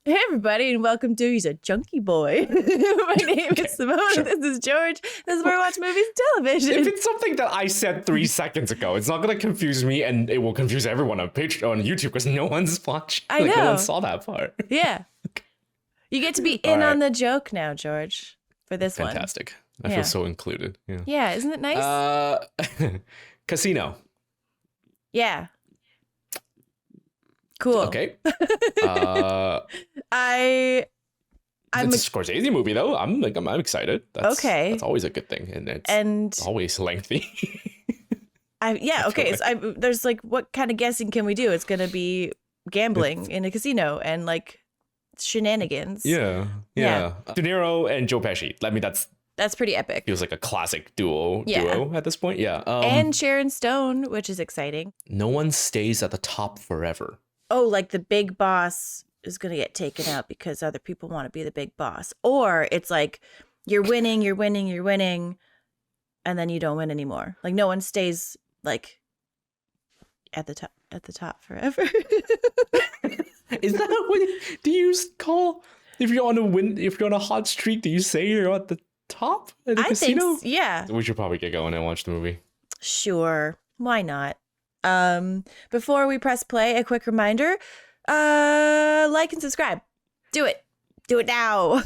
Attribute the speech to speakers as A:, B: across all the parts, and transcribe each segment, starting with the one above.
A: Hey everybody, and welcome to He's a Junkie Boy. My name is Simone,
B: sure.
A: This is George. This is where we watch movies and television.
B: If it's something that I said 3 seconds ago, it's not going to confuse me, and it will confuse everyone on YouTube because no one's watched.
A: I know.
B: No one saw that part.
A: Yeah. You get to be in on the joke now, George, for this one.
B: Fantastic. I feel so included. Yeah.
A: Yeah, isn't it nice?
B: Casino.
A: Yeah. Cool.
B: Okay.
A: I'm
B: It's a Scorsese movie, though. I'm excited.
A: Okay.
B: That's always a good thing, and it's always lengthy.
A: Okay. So there's like, what kind of guessing can we do? It's gonna be gambling in a casino and like shenanigans.
B: Yeah. De Niro and Joe Pesci. I mean, that's
A: pretty epic.
B: Feels like a classic duo at this point. Yeah.
A: And Sharon Stone, which is exciting.
B: No one stays at the top forever.
A: Oh, like the big boss is going to get taken out because other people want to be the big boss. Or it's like you're winning, and then you don't win anymore. Like no one stays like at the top forever.
B: Is that what do you call if you're on a hot streak, do you say you're at the top at the casino?
A: Yeah.
B: We should probably get going and watch the movie.
A: Sure. Why not? Before we press play, a quick reminder, like and subscribe. Do it now.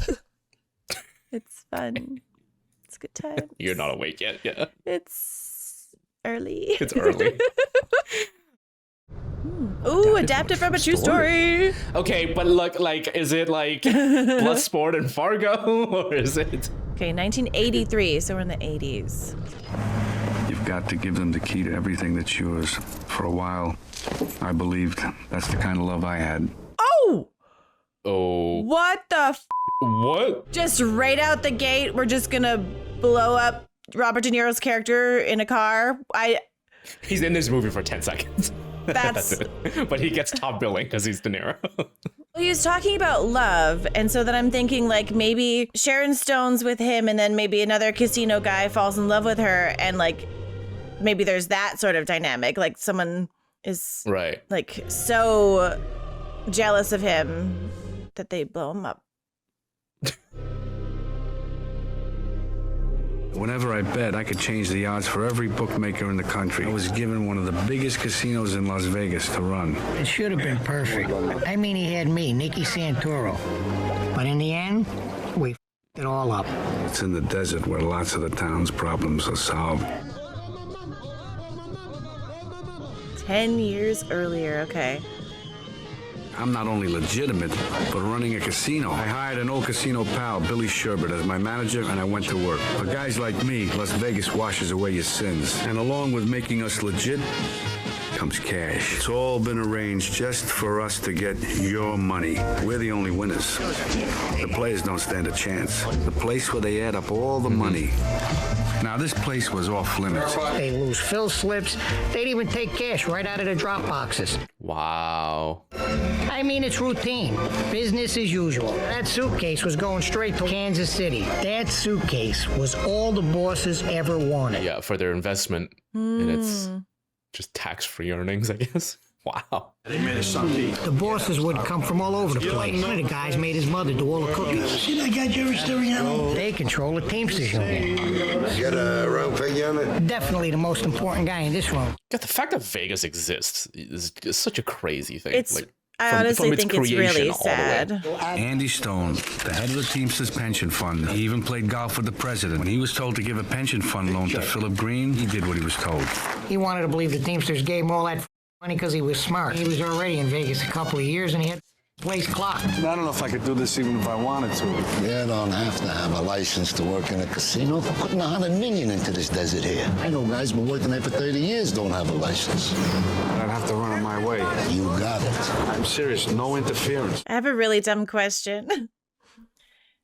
A: It's fun. It's a good time.
B: You're not awake yet. Yeah.
A: It's early. Ooh, adapted from a true story.
B: Okay, but look, like, is it like Bloodsport and Fargo, or is it?
A: Okay, 1983, so we're in the 80s.
C: You've got to give them the key to everything that's yours. For a while, I believed that's the kind of love I had.
A: Oh!
B: What?
A: Just right out the gate, we're just gonna blow up Robert De Niro's character in a car.
B: He's in this movie for 10 seconds. That's it. But he gets top billing because he's De Niro.
A: He was talking about love, and so then I'm thinking like maybe Sharon Stone's with him, and then maybe another casino guy falls in love with her, and like maybe there's that sort of dynamic. Like someone is like so jealous of him that they blow him up.
C: Whenever I bet, I could change the odds for every bookmaker in the country. I was given one of the biggest casinos in Las Vegas to run.
D: It should have been perfect. I mean, he had me, Nikki Santoro. But in the end, we f***ed it all up.
C: It's in the desert where lots of the town's problems are solved.
A: 10 years earlier, okay.
C: I'm not only legitimate, but running a casino. I hired an old casino pal, Billy Sherbert, as my manager, and I went to work. For guys like me, Las Vegas washes away your sins. And along with making us legit, comes cash. It's all been arranged just for us to get your money. We're the only winners. The players don't stand a chance. The place where they add up all the money. Now, this place was off limits.
D: They lose fill slips. They'd even take cash right out of the drop boxes.
B: Wow.
D: I mean, it's routine. Business as usual. That suitcase was going straight to Kansas City. That suitcase was all the bosses ever wanted.
B: Yeah, for their investment. And it's just tax-free earnings, I guess. Wow.
D: The bosses would come from all over the place. One of the guys made his mother do all the cooking.
E: See that guy Jerry staring at him?
D: They control the Teamsters union.
E: Got a round figure on it?
D: Definitely the most important guy in this room.
B: God, the fact that Vegas exists is such a crazy thing.
A: I honestly think it's really sad.
C: Andy Stone, the head of the Teamsters Pension Fund, he even played golf with the president. When he was told to give a pension fund loan to Philip Green, he did what he was told.
D: He wanted to believe the Teamsters gave him all that money because he was smart. He was already in Vegas a couple of years, and he had place clocked.
C: I don't know if I could do this even if I wanted to.
E: You don't have to have a license to work in a casino. They're putting $100 million into this desert here. I know guys been working there for 30 years don't have a license.
C: I'd have to run it my way.
E: You got it.
C: I'm serious, no interference.
A: I have a really dumb question.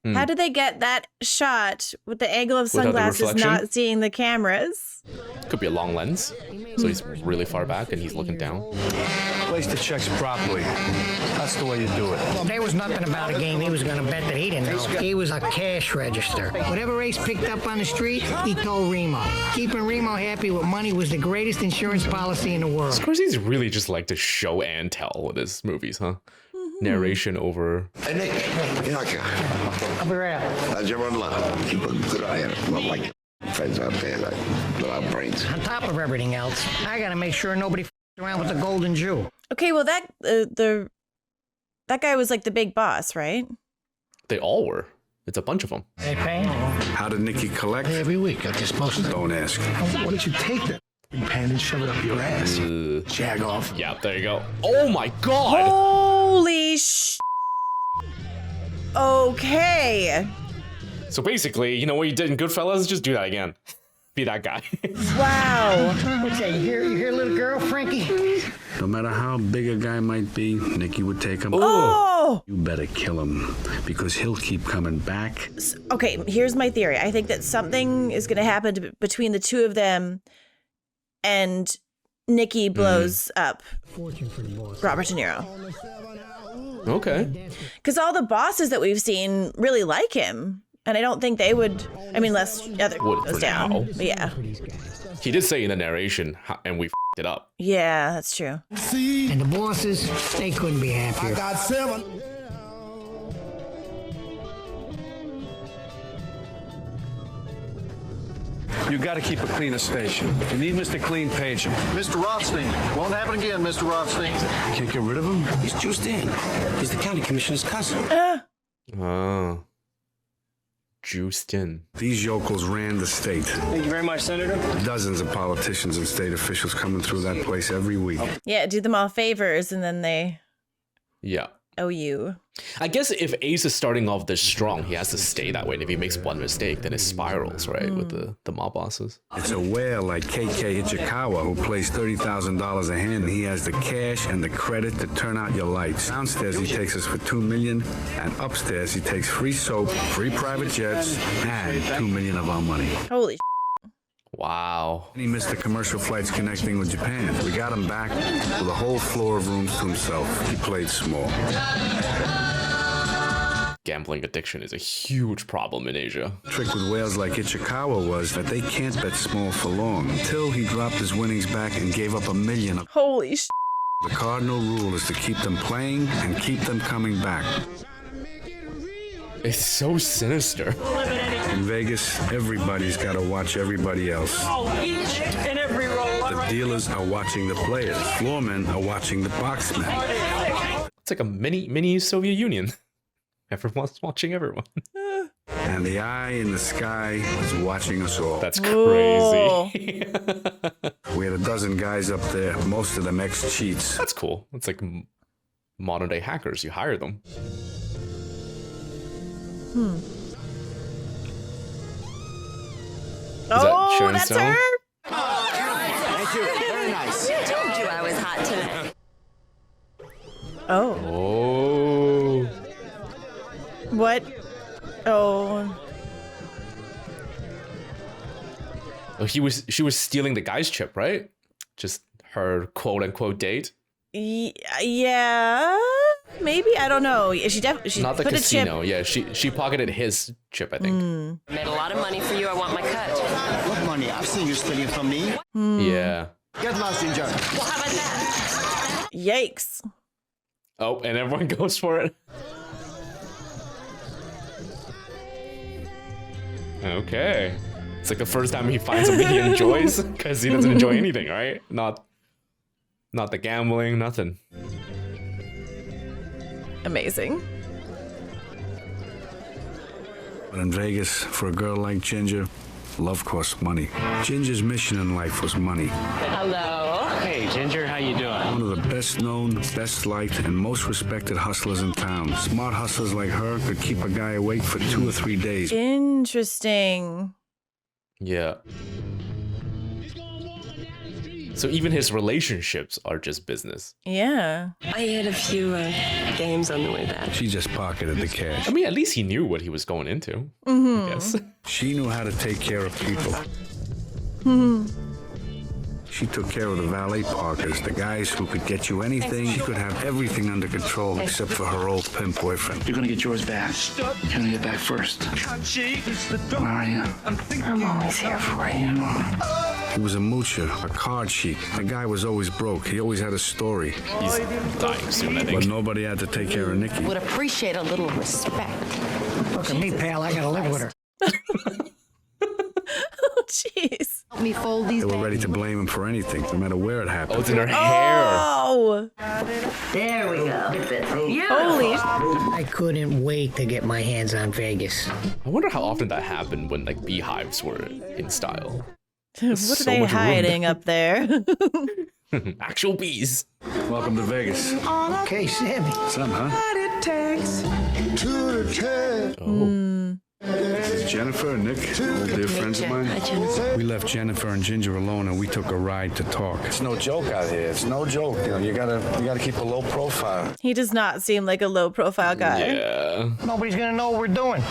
A: How did they get that shot with the angle of sunglasses not seeing the cameras?
B: Could be a long lens. So he's really far back and he's looking down.
C: Place the checks properly. That's the way you do it.
D: There was nothing about a game he was going to bet that he didn't know. He was a cash register. Whatever Ace picked up on the street, he told Remo. Keeping Remo happy with money was the greatest insurance policy in the world.
B: Scorsese really just like to show and tell with his movies, huh? narration over.
E: Hey, Nick.
D: I'll be right out.
E: How's your run line? Keep a good eye on it. Not like friends out there like without brains.
D: On top of everything else, I gotta make sure nobody around with the golden Jew.
A: Okay, well that that guy was like the big boss, right?
B: They all were. It's a bunch of them.
D: They pay?
C: How did Nikki collect?
E: Every week, I just supposed to.
C: Don't ask.
F: Why don't you take that pan and shove it up your ass? Jag off.
B: Yeah, there you go. Oh my god!
A: Holy Okay.
B: So basically, you know what you did in Goodfellas? Just do that again. Be that guy.
A: Wow.
D: What's that? You hear little girl, Frankie?
C: No matter how big a guy might be, Nikki would take him.
A: Oh.
C: You better kill him, because he'll keep coming back.
A: Okay, here's my theory. I think that something is going to happen between the two of them, and Nikki blows up Robert De Niro.
B: Okay.
A: Because all the bosses that we've seen really like him. And I don't think they would, I mean, unless other
B: Would
A: goes
B: for
A: down.
B: now.
A: But yeah.
B: He did say in the narration, and we f***ed it up.
A: Yeah, that's true.
D: And the bosses, they couldn't be happier.
F: Got 7.
G: You got to keep a cleaner station. You need Mr. Clean, page him.
H: Mr. Rothstein. Won't happen again, Mr. Rothstein.
C: Can't get rid of him?
I: He's juiced in. He's the county commissioner's cousin.
B: Oh. Juiced in.
C: These yokels ran the state.
G: Thank you very much, Senator.
C: Dozens of politicians and state officials coming through that place every week.
A: Yeah, do them all favors and then they
B: Yeah.
A: owe you.
B: I guess if Ace is starting off this strong, he has to stay that way. And if he makes one mistake, then it spirals, right? With the mob bosses.
C: It's a whale like KK Ichikawa who plays $30,000 a hand, and he has the cash and the credit to turn out your lights. Downstairs, he takes us for $2 million, and upstairs, he takes free soap, free private jets, and $2 million of our money.
A: Holy
B: Wow.
C: He missed the commercial flights connecting with Japan. We got him back with a whole floor of rooms to himself. He played small.
B: Gambling addiction is a huge problem in Asia.
C: The trick with whales like Ichikawa was that they can't bet small for long, until he dropped his winnings back and gave up $1 million.
A: Holy
C: The cardinal rule is to keep them playing and keep them coming back.
B: It's so sinister.
C: In Vegas, everybody's got to watch everybody else. The dealers are watching the players. Floormen are watching the boxmen.
B: It's like a mini Soviet Union. Everyone's watching everyone.
C: And the eye in the sky is watching us all.
B: That's
A: Whoa.
B: crazy.
C: We had a dozen guys up there, most of them ex-cheats.
B: That's cool. It's like modern day hackers. You hire them.
A: Oh,
B: Sharon
A: that's
B: Stone?
A: her?
I: Thank you. Very nice.
J: I told you I was hot tonight.
A: Oh.
B: Oh.
A: What? Oh.
B: Oh, she was stealing the guy's chip, right? Just her quote unquote date.
A: Yeah. Maybe, I don't know. She definitely
B: Not the
A: put
B: casino.
A: the chip.
B: Yeah, she pocketed his chip, I think.
J: Made a lot of money for you. I want my cut.
I: What money? I've seen you stealing from me.
B: Yeah.
I: Get lost, Ginger.
J: Well, how about that?
A: Yikes.
B: Oh, and everyone goes for it. Okay. It's like the first time he finds something he enjoys, because he doesn't enjoy anything, right? Not the gambling, nothing.
A: Amazing.
C: But in Vegas, for a girl like Ginger, love costs money. Ginger's mission in life was money.
J: Hello.
G: Hey, Ginger, how you doing?
C: One of the best known, best liked, and most respected hustlers in town. Smart hustlers like her could keep a guy awake for 2 or 3 days.
A: Interesting.
B: Yeah. So even his relationships are just business.
A: Yeah.
J: I had a few games on the way back.
C: She just pocketed the cash.
B: I mean, at least he knew what he was going into. I guess.
C: She knew how to take care of people. She took care of the valet parkers, the guys who could get you anything. She could have everything under control except for her old pimp boyfriend.
F: You're gonna get yours back. You're gonna get back first. Where are you?
J: I'm always here for you.
C: He was a moocher, a card sheet. The guy was always broke. He always had a story.
B: He's dying soon, I think.
C: But nobody had to take care of Nikki.
J: Would appreciate a little respect.
D: Look at me, pal. I gotta live with her.
A: Oh, jeez.
J: Help me fold these
C: They were ready to blame him for anything, no matter where it happened.
B: Oh, it's in her hair.
A: Oh,
J: There we go.
A: holy.
D: I couldn't wait to get my hands on Vegas.
B: I wonder how often that happened when like beehives were in style.
A: What are
B: so
A: they
B: much room.
A: hiding up there?
B: Actual bees.
C: Welcome to Vegas.
D: Okay, Sammy.
C: Something, huh?
E: To the tag.
B: Oh.
C: This is Jennifer and Nick, old dear friends of mine. We left Jennifer and Ginger alone, and we took a ride to talk. It's no joke out here. It's no joke. You know, you gotta keep a low profile.
A: He does not seem like a low profile guy.
B: Yeah.
D: Nobody's gonna know what we're doing.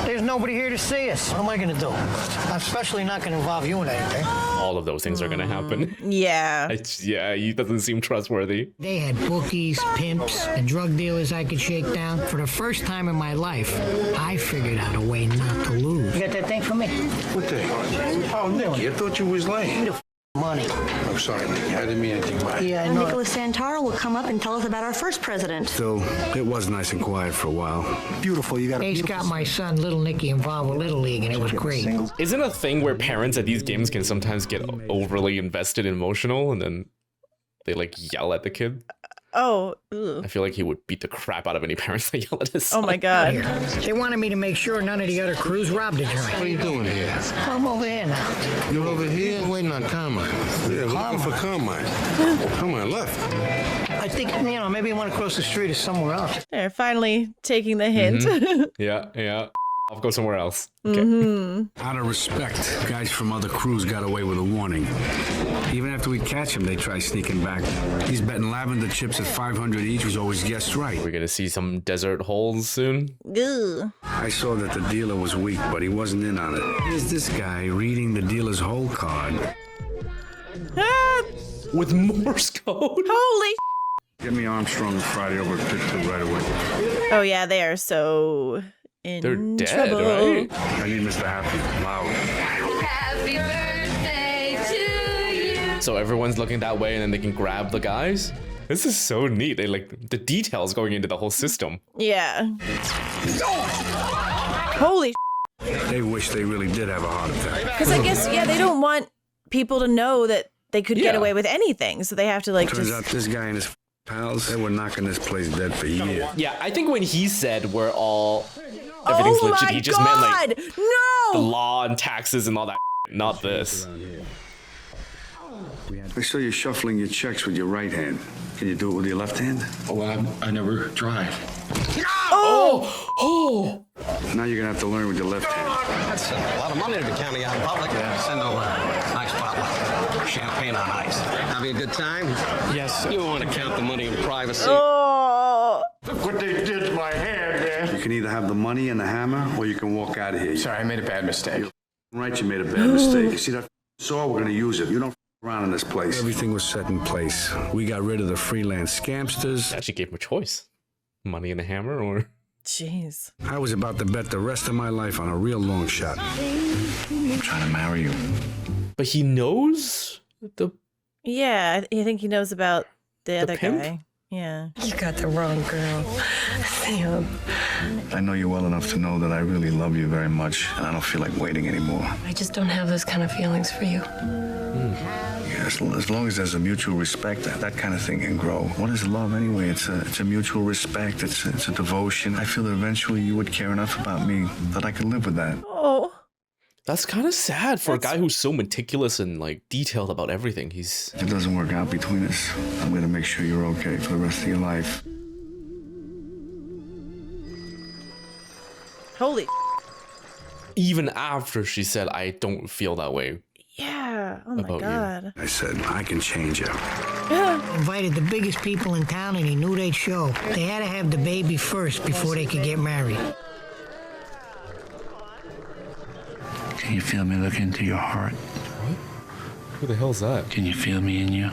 D: There's nobody here to see us. What am I gonna do? I'm especially not gonna involve you in anything.
B: All of those things are gonna happen.
A: Yeah.
B: Yeah, he doesn't seem trustworthy.
D: They had bookies, pimps, and drug dealers I could shake down. For the first time in my life, I figured out a way not to lose. You got that thing for me?
I: What thing? Oh, Nikki, I thought you was late.
D: Money.
I: I'm sorry, Nikki. I didn't mean anything by it.
D: Yeah, I know.
K: Nicholas Santoro will come up and tell us about our first president.
C: Still, it was nice and quiet for a while.
I: Beautiful. You got a
D: Ace got my son, Little Nicky, involved with Little League, and it was great.
B: Isn't a thing where parents at these games can sometimes get overly invested and emotional and then they like yell at the kid?
A: Oh. Ugh.
B: I feel like he would beat the crap out of any parents that yell at his son.
A: Oh my God.
D: They wanted me to make sure none of the other crews robbed the joint.
I: What are you doing here?
D: I'm over here now.
I: You're over here? I'm waiting on Carmine. Yeah, we're looking for Carmine. Carmine left.
D: I think, maybe you want to cross the street or somewhere else.
A: They're finally taking the hint.
B: Yeah. I'll go somewhere else. Okay.
C: Out of respect, guys from other crews got away with a warning. Even after we catch him, they try sneaking back. He's betting lavender chips at 500 each, who's always guessed right.
B: We're gonna see some desert holes soon.
A: Ugh.
C: I saw that the dealer was weak, but he wasn't in on it. Here's this guy reading the dealer's hole card.
A: Ah,
B: With Morse code?
A: holy.
C: Get me Armstrong and Friday over at Pittsburgh right away.
A: Oh yeah, they are so in
B: They're dead,
A: trouble.
B: right?
C: I need Mr. Happy loud.
J: Happy birthday to you.
B: So everyone's looking that way and then they can grab the guys? This is so neat. They like the details going into the whole system.
A: Yeah. Holy.
C: They wish they really did have a heart attack.
A: Because I guess they don't want people to know that they could get
B: Yeah.
A: away with anything, so they have to like
C: Turns
A: just.
C: out this guy and his pals, they were knocking this place dead for years.
B: Yeah, I think when he said we're all everything's
A: Oh
B: legit,
A: my
B: he just meant like
A: God!
B: the
A: No.
B: law and taxes and all that. Not this.
C: I saw you shuffling your checks with your right hand. Can you do it with your left hand?
F: Oh, I never tried.
B: Oh!
C: Now you're gonna have to learn with your left hand.
I: That's a lot of money to be counting out in public. Send over a nice bottle of champagne on ice. Having a good time?
F: Yes.
I: You want to count the money in privacy.
A: Oh.
F: What they did to my hand, man.
C: You can either have the money and the hammer, or you can walk out of here.
F: Sorry, I made a bad mistake.
C: Right, you made a bad mistake. You see that saw? We're gonna use it. You don't around in this place. Everything was set in place. We got rid of the freelance scamsters.
B: Actually gave him a choice. Money and a hammer or
A: Jeez.
C: I was about to bet the rest of my life on a real long shot.
F: I'm trying to marry you.
B: but he knows the
A: Yeah, I think he knows about the other
B: pimp?
A: guy. Yeah.
J: You got the wrong girl. Sam.
C: I know you well enough to know that I really love you very much, and I don't feel like waiting anymore.
J: I just don't have those kind of feelings for you.
C: Yes, as long as there's a mutual respect, that kind of thing can grow. What is love anyway? It's a mutual respect. It's a devotion. I feel that eventually you would care enough about me that I could live with that.
A: Oh.
B: That's kind of sad for a guy who's so meticulous and like detailed about everything.
C: If it doesn't work out between us, I'm gonna make sure you're okay for the rest of your life.
A: Holy.
B: Even after she said, I don't feel that way.
A: Yeah. Oh my
B: About you.
A: God.
C: I said, I can change you.
D: Invited the biggest people in town and he knew they'd show. They had to have the baby first before they could get married.
F: Can you feel me look into your heart?
B: What? Who the hell's that?
F: Can you feel me in you?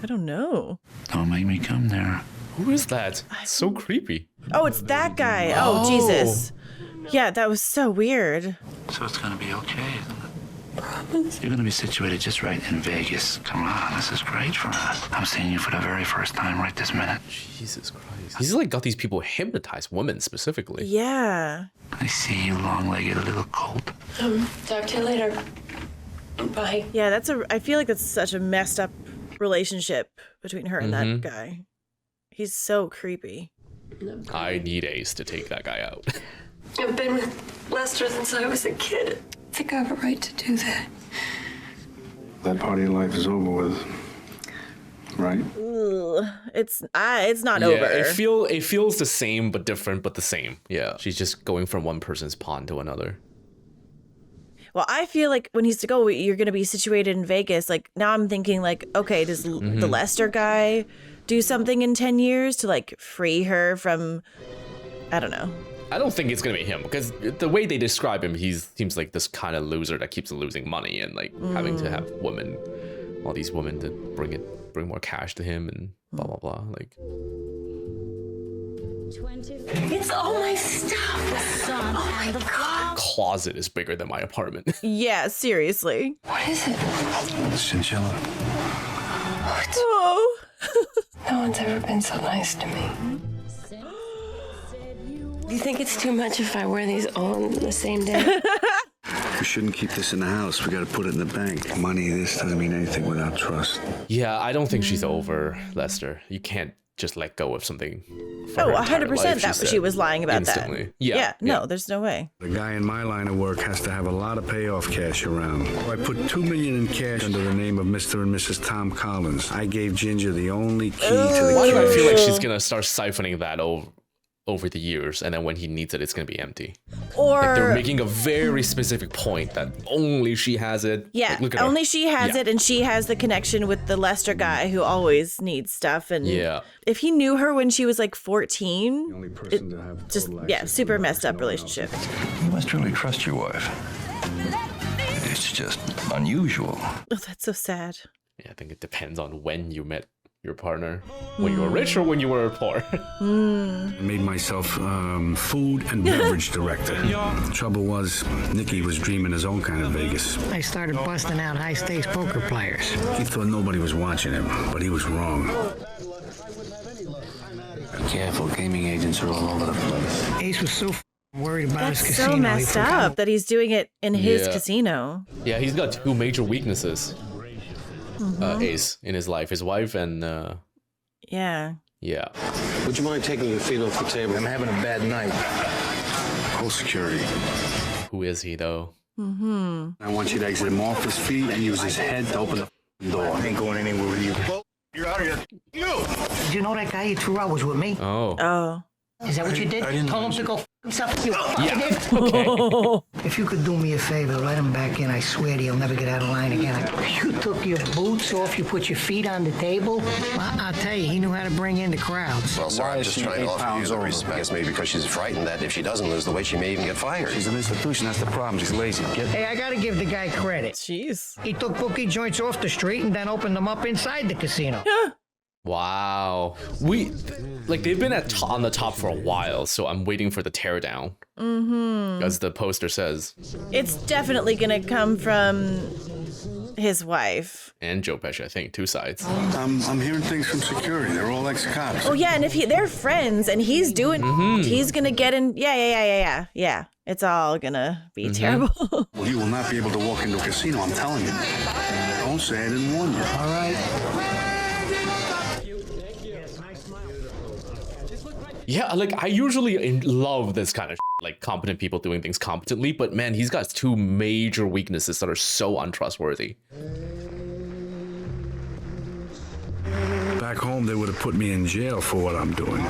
A: I don't know.
F: Don't make me come there.
B: Who is that? So creepy.
A: Oh, it's that guy. Oh, Jesus. Yeah, that was so weird.
F: So it's gonna be okay, isn't it? You're gonna be situated just right in Vegas. Come on, this is great for us. I'm seeing you for the very first time right this minute.
B: Jesus Christ. He's like got these people hypnotized, women specifically.
A: Yeah.
F: I see you long-legged little colt.
J: Talk to you later. Bye.
A: Yeah, I feel like that's such a messed up relationship between her and that guy. He's so creepy.
B: I need Ace to take that guy out.
J: I've been with Lester since I was a kid. I think I have a right to do that.
H: That part of your life is over with, right?
A: Ugh. It's not over.
B: It feels the same but different but the same. Yeah. She's just going from one person's pond to another.
A: Well, I feel like when he's to go, you're going to be situated in Vegas. Like now I'm thinking like, okay, does the Lester guy do something in 10 years to like free her from, I don't know.
B: I don't think it's gonna be him because the way they describe him, he seems like this kind of loser that keeps losing money and like having to have all these women to bring more cash to him and blah blah blah. Like,
J: It's all my stuff. Oh my God.
B: closet is bigger than my apartment.
A: Yeah, seriously.
J: What is it?
H: Chinchilla.
A: Oh.
J: No one's ever been so nice to me. Do you think it's too much if I wear these all on the same day?
C: We shouldn't keep this in the house. We got to put it in the bank. Money, this doesn't mean anything without trust.
B: Yeah, I don't think she's over Lester. You can't just let go of something.
A: Oh, 100% she was lying about
B: instantly.
A: that. Yeah. No, there's no way.
C: The guy in my line of work has to have a lot of payoff cash around. I put $2 million in cash under the name of Mr. and Mrs. Tom Collins. I gave Ginger the only key to the
B: Why do I
C: cash.
B: feel like she's gonna start siphoning that over the years, and then when he needs it, it's gonna be empty?
A: Or
B: like they're making a very specific point that only she has it.
A: Yeah,
B: like, look at
A: only
B: her.
A: she has it, and she has the connection with the Lester guy who always needs stuff. And if he knew her when she was like 14,
C: The only person to have
A: just
C: total
A: yeah,
C: access to
A: super
C: her
A: messed
C: is
A: up
C: no one
A: relationship.
L: You must really trust your wife. It's just unusual.
A: Oh, that's so sad.
B: Yeah, I think it depends on when you met your partner, when you were rich or when you were poor.
C: I made myself food and beverage director. The trouble was, Nikki was dreaming his own kind of Vegas.
D: I started busting out high-stakes poker players.
C: He thought nobody was watching him, but he was wrong.
L: Be careful, gaming agents are all over the place.
D: Ace was so worried about
A: That's
D: his casino.
A: so
D: he
A: messed
D: forgot-
A: up that he's doing it in his
B: Yeah.
A: casino.
B: Yeah, he's got two major weaknesses. Ace in his life, his wife and
A: Yeah.
B: yeah.
I: Would you mind taking your feet off the table?
F: I'm having a bad night.
C: Whole security.
B: Who is he though?
H: I want you to exit him off his feet and use his head to open the door.
F: I ain't going anywhere with you.
H: You're out of here.
D: Did you know that guy you threw out was with me?
B: Oh.
A: Oh.
D: Is that what you did? Told him to go f himself.
B: Yeah. Okay.
D: If you could do me a favor, let him back in. I swear to you, he'll never get out of line again. You took your boots off. You put your feet on the table. I'll tell you, he knew how to bring in the crowds.
L: Well, sir,
H: Why
L: I'm
H: is
L: just
H: she
L: trying to
H: 8
L: offer you
H: pounds
L: the
H: over?
L: respect. Maybe because she's frightened that if she doesn't lose the weight, she may even get fired.
H: She's an institution. That's the problem. She's lazy.
D: Hey, I gotta give the guy credit.
A: Jeez.
D: He took bookie joints off the street and then opened them up inside the casino.
B: Wow. They've been on the top for a while, so I'm waiting for the teardown. As the poster says.
A: It's definitely gonna come from his wife.
B: And Joe Pesci, I think, two sides.
H: I'm hearing things from security. They're all ex-cops.
A: Oh yeah, and if they're friends and he's doing, he's gonna get in. Yeah. It's all gonna be terrible.
H: Well, you will not be able to walk into a casino. I'm telling you. Don't say I didn't warn you.
D: All right.
B: Yeah, I usually love this kind of like competent people doing things competently, but man, he's got two major weaknesses that are so untrustworthy.
C: Back home, they would have put me in jail for what I'm doing.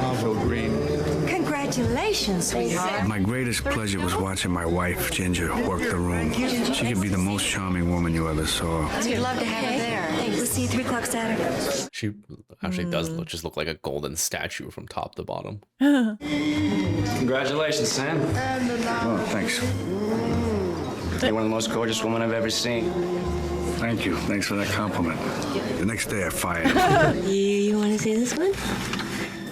K: Congratulations, sweetheart.
C: My greatest pleasure was watching my wife, Ginger, work the room. She could be the most charming woman you ever saw.
K: We'd love to have her there. We'll see you 3 o'clock Saturday.
B: She actually does look like a golden statue from top to bottom.
M: Congratulations, Sam.
C: Oh, thanks.
M: You're one of the most gorgeous women I've ever seen.
C: Thank you. Thanks for that compliment. The next day, I fired him.
J: You want to see this one?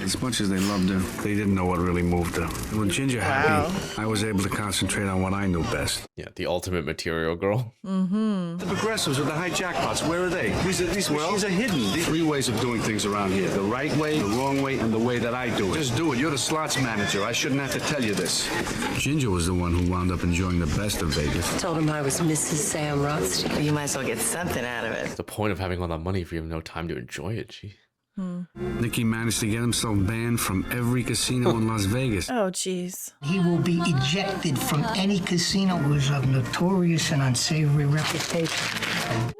C: As much as they loved her, they didn't know what really moved her. And with Ginger happy, I was able to concentrate on what I knew best.
B: Yeah, the ultimate material girl.
H: The progressives with the high jackpots, where are they? These machines are hidden. These 3 ways of doing things around here. The right way, the wrong way, and the way that I do it. Just do it. You're the slots manager. I shouldn't have to tell you this.
C: Ginger was the one who wound up enjoying the best of Vegas.
J: Told him I was Mrs. Sam Rothstein.
A: You might as well get something out of it.
B: What's the point of having all that money if you have no time to enjoy it? Gee.
C: Nikki managed to get himself banned from every casino in Las Vegas.
A: Oh, jeez.
D: He will be ejected from any casino who is of notorious and unsavory reputation.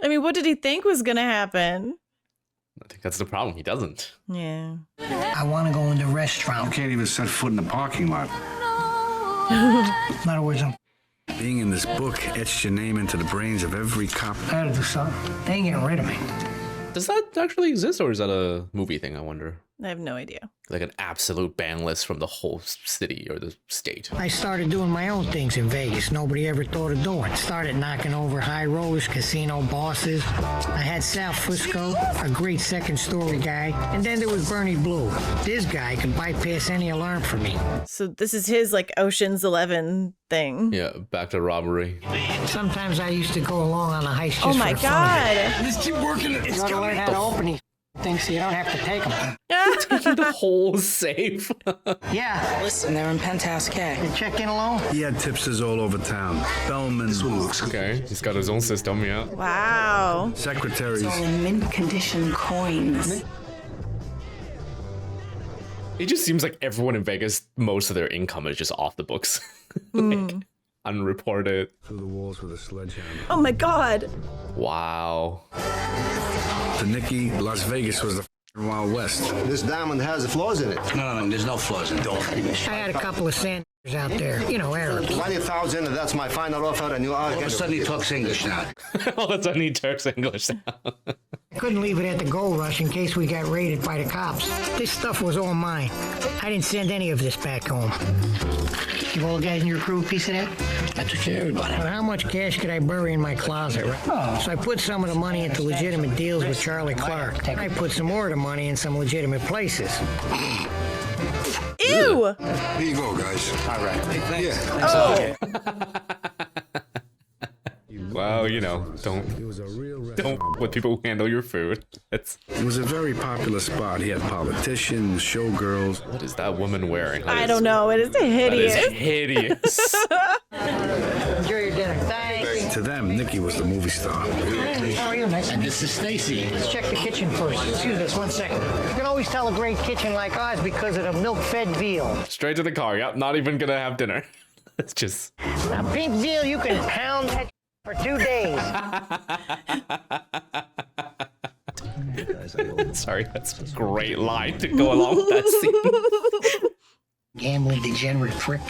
A: I mean, what did he think was going to happen?
B: I think that's the problem. He doesn't.
A: Yeah.
D: I want to go in the restaurant.
C: You can't even set foot in the parking lot.
D: In other words, I'm
C: Being in this book etched your name into the brains of every cop.
D: I gotta do something. They ain't getting rid of me.
B: Does that actually exist, or is that a movie thing, I wonder?
A: I have no idea.
B: Like an absolute ban list from the whole city or the state.
D: I started doing my own things in Vegas nobody ever thought of doing. Started knocking over high rollers, casino bosses. I had Sal Fusco, a great second-story guy. And then there was Bernie Blue. This guy could bypass any alarm for me.
A: So this is his, like, Ocean's 11 thing.
B: Yeah, back to robbery.
D: Sometimes I used to go along on a heist just
A: Oh my
D: for the fun of it.
A: God.
C: Just keep working it.
D: You gotta learn how to open these things so you don't have to take them.
B: Taking the whole safe.
D: Yeah.
J: Listen, they're in Penthouse K.
D: You check in alone?
C: He had tipsters all over town. Bellman,
B: Okay, he's got his own system, yeah.
A: Wow.
C: secretaries.
J: All in mint condition coins.
B: It just seems like everyone in Vegas, most of their income is just off the books. Like, unreported.
C: Through the walls with a sledgehammer.
A: Oh my God.
B: Wow.
C: To Nikki, Las Vegas was the Wild West.
E: This diamond has the flaws in it.
I: No, there's no flaws in it.
D: I had a couple of sanders out there. You know, Arabs.
E: 20,000, and that's my final offer, and you are
I: All of a sudden he talks English now.
B: All of a sudden he talks English now.
D: I couldn't leave it at the gold rush in case we got raided by the cops. This stuff was all mine. I didn't send any of this back home. Give all the guys in your crew a piece of that?
I: That's okay, everybody.
D: But how much cash could I bury in my closet, right? So I put some of the money into legitimate deals with Charlie Clark. I put some more of the money in some legitimate places.
A: Ew.
E: Here you go, guys.
I: All right. Hey, thanks.
E: Yeah.
A: Oh.
B: Well, you know, don't with people who handle your food. It
C: was a very popular spot. He had politicians, showgirls.
B: What is that woman wearing?
A: I don't know. It is hideous.
B: That is hideous.
D: Enjoy your dinner. Thanks.
C: To them, Nikki was the movie star.
D: How are you, Nick?
I: And this is Stacy.
D: Let's check the kitchen first. Excuse us 1 second. You can always tell a great kitchen like ours because of the milk-fed veal.
B: Straight to the car. Yep, not even gonna have dinner. It's just.
D: Now, pink veal, you can pound that for 2 days.
B: Sorry, that's a great line to go along with that scene.
D: Gambling degenerate prick.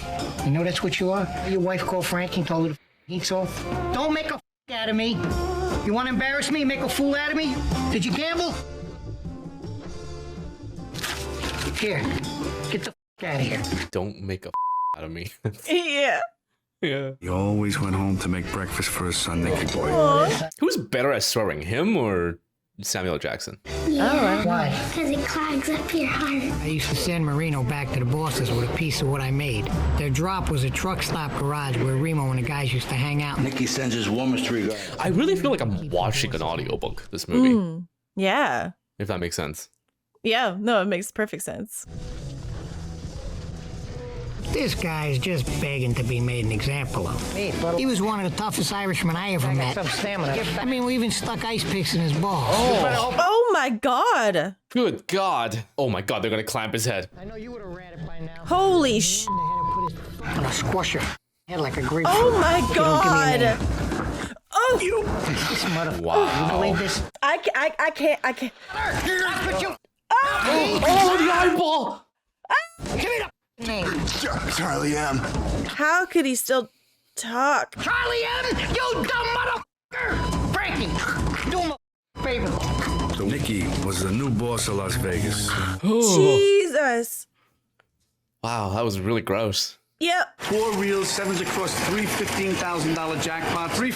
D: You know that's what you are? Your wife called Frankie and told her to eat off. Don't make a out of me. You want to embarrass me, make a fool out of me? Did you gamble? Here, get the out of here.
B: Don't make a out of me.
A: Yeah.
B: Yeah.
C: He always went home to make breakfast for his son, Nicky boy.
B: Who's better at swearing, him or Samuel Jackson?
D: Yeah. Why?
K: Because it clogs up your heart.
D: I used to send Marino back to the bosses with a piece of what I made. Their drop was a truck stop garage where Remo and the guys used to hang out.
I: Nikki sends his warmest regards.
B: I really feel like I'm watching an audiobook, this movie.
A: Yeah.
B: If that makes sense.
A: Yeah. No, it makes perfect sense.
D: This guy's just begging to be made an example of. He was one of the toughest Irishmen I ever met. Some stamina. I mean, we even stuck ice picks in his balls.
A: Oh my God.
B: Good God. Oh my God, they're gonna clamp his head.
D: I know you would have read it by now.
A: Holy sh.
D: I'm gonna squash your head like a grapefruit.
A: Oh my God. Oh.
D: This motherfucker.
B: Wow.
D: You believe this?
A: I can't.
B: Oh, the eyeball.
D: Give me the name.
E: Charlie M.
A: How could he still talk?
D: Charlie M. You dumb motherfucker. Frankie, do him a favor.
C: So Nikki was the new boss of Las Vegas.
A: Jesus.
B: Wow, that was really gross.
A: Yep.
H: 4 reels, 7s across 3 $15,000 jackpots. 3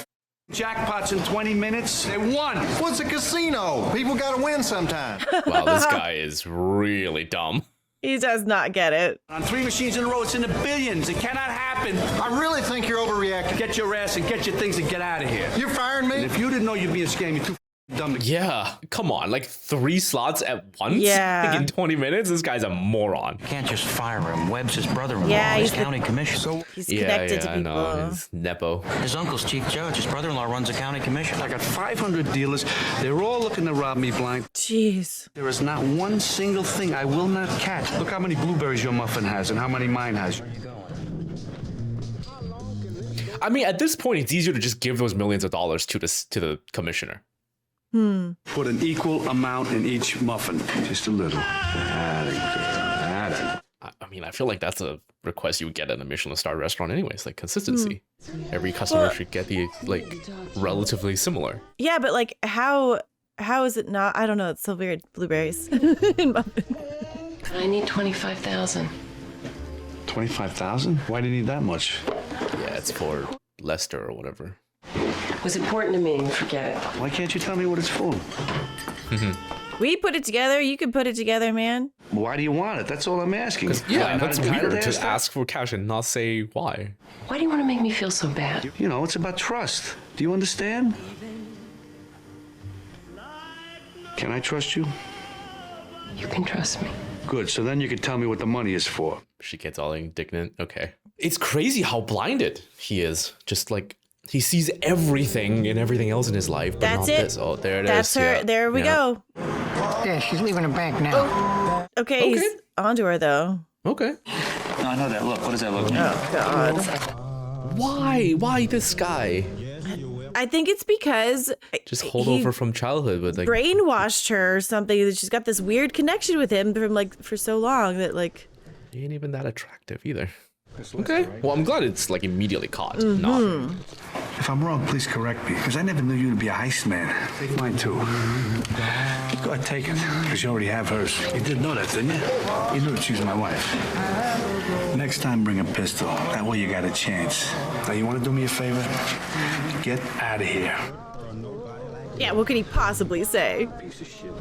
H: jackpots in 20 minutes. They won.
E: What's a casino? People gotta win sometime.
B: Wow, this guy is really dumb.
A: He does not get it.
H: On 3 machines in a row, it's in the billions. It cannot happen.
N: I really think you're overreacting.
H: Get your ass and get your things and get out of here.
N: You're firing me?
H: And if you didn't know you'd be a scam, you're too dumb to...
B: Yeah, come on, like 3 slots at once?
A: Yeah.
B: Like in 20 minutes? This guy's a moron.
I: You can't just fire him. Webb's his brother-in-law.
A: Yeah,
I: He's
A: he's
I: county commissioner. So
A: He's connected to
B: I
A: people.
B: know. He's Nepo.
I: his uncle's chief judge. His brother-in-law runs a county commission.
H: I got 500 dealers. They're all looking to rob me blind.
A: Jeez.
H: There is not one single thing I will not catch. Look how many blueberries your muffin has and how many mine has.
B: I mean, at this point, it's easier to just give those millions of dollars to the commissioner.
H: Put an equal amount in each muffin. Just a little.
B: I mean, I feel like that's a request you would get at a Michelin star restaurant anyways, like consistency. Every customer should get the, like, relatively similar.
A: Yeah, but like how is it not? I don't know. It's so weird. Blueberries in muffin.
J: I need 25,000.
H: 25,000? Why do you need that much?
B: Yeah, it's for Lester or whatever.
J: It was important to me. Forget it.
H: Why can't you tell me what it's for?
A: We put it together. You could put it together, man.
H: Why do you want it? That's all I'm asking.
B: Yeah,
H: Am I
B: that's
H: not entitled
B: weird to
H: ask that?
B: ask for cash and not say why.
J: Why do you want to make me feel so bad?
H: You know, it's about trust. Do you understand? Can I trust you?
J: You can trust me.
H: Good, so then you can tell me what the money is for.
B: She gets all indignant. Okay. It's crazy how blinded he is. Just like, he sees everything and everything else in his life, but
A: That's
B: not
A: it.
B: this. Oh, there it is.
A: That's her.
B: Yeah.
A: There we
B: Yeah.
A: go.
D: Yeah, she's leaving the bank now.
A: Okay, he's onto her though.
B: Okay.
M: No, I know that look. What does that look like?
A: Oh God.
B: Why? Why this guy?
A: I think it's because
B: Just hold
A: he
B: over from childhood with like.
A: brainwashed her or something. That she's got this weird connection with him from like for so long that like.
B: He ain't even that attractive either. Okay. Well, I'm glad it's like immediately caught. Not.
H: If I'm wrong, please correct me, because I never knew you to be a heist man. Take mine, too. Go ahead, take it, because you already have hers. You did know that, didn't you? You knew that she was my wife. Next time, bring a pistol. That way you got a chance. Now, you want to do me a favor? Get out of here.
A: Yeah, what could he possibly say?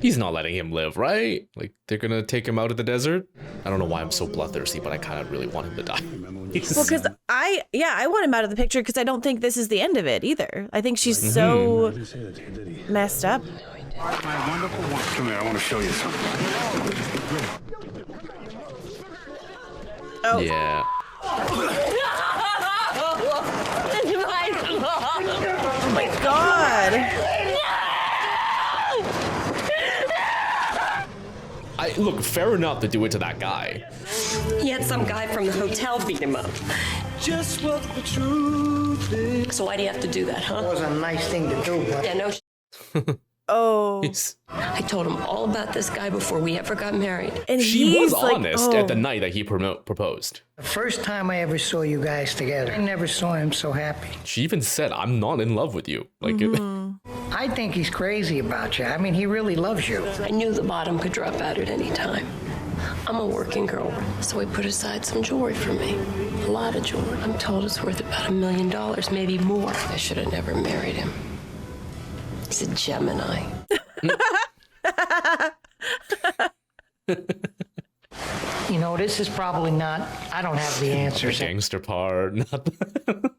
B: He's not letting him live, right? Like, they're gonna take him out of the desert? I don't know why I'm so bloodthirsty, but I kind of really want him to die.
A: Well, because I want him out of the picture because I don't think this is the end of it either. I think she's so messed up.
H: My wonderful one. Come here, I want to show you something.
A: Oh.
B: Yeah.
A: Oh my God.
B: Look, fair enough to do it to that guy.
J: He had some guy from the hotel beat him up.
N: Just what the truth is.
J: So why do you have to do that, huh?
D: It was a nice thing to do, but
J: Yeah, no.
A: Oh.
J: I told him all about this guy before we ever got married.
A: And
B: She was
A: he's like,
B: honest
A: oh.
B: at the night that he proposed.
D: the first time I ever saw you guys together, I never saw him so happy.
B: She even said, "I'm not in love with you." Like,
D: I think he's crazy about you. I mean, he really loves you.
J: I knew the bottom could drop out at any time. I'm a working girl, so he put aside some jewelry for me. A lot of jewelry. I'm told it's worth about $1 million, maybe more. I should have never married him. He's a Gemini.
D: You know, this is probably not, I don't have the
B: the
D: answers.
B: gangster part, not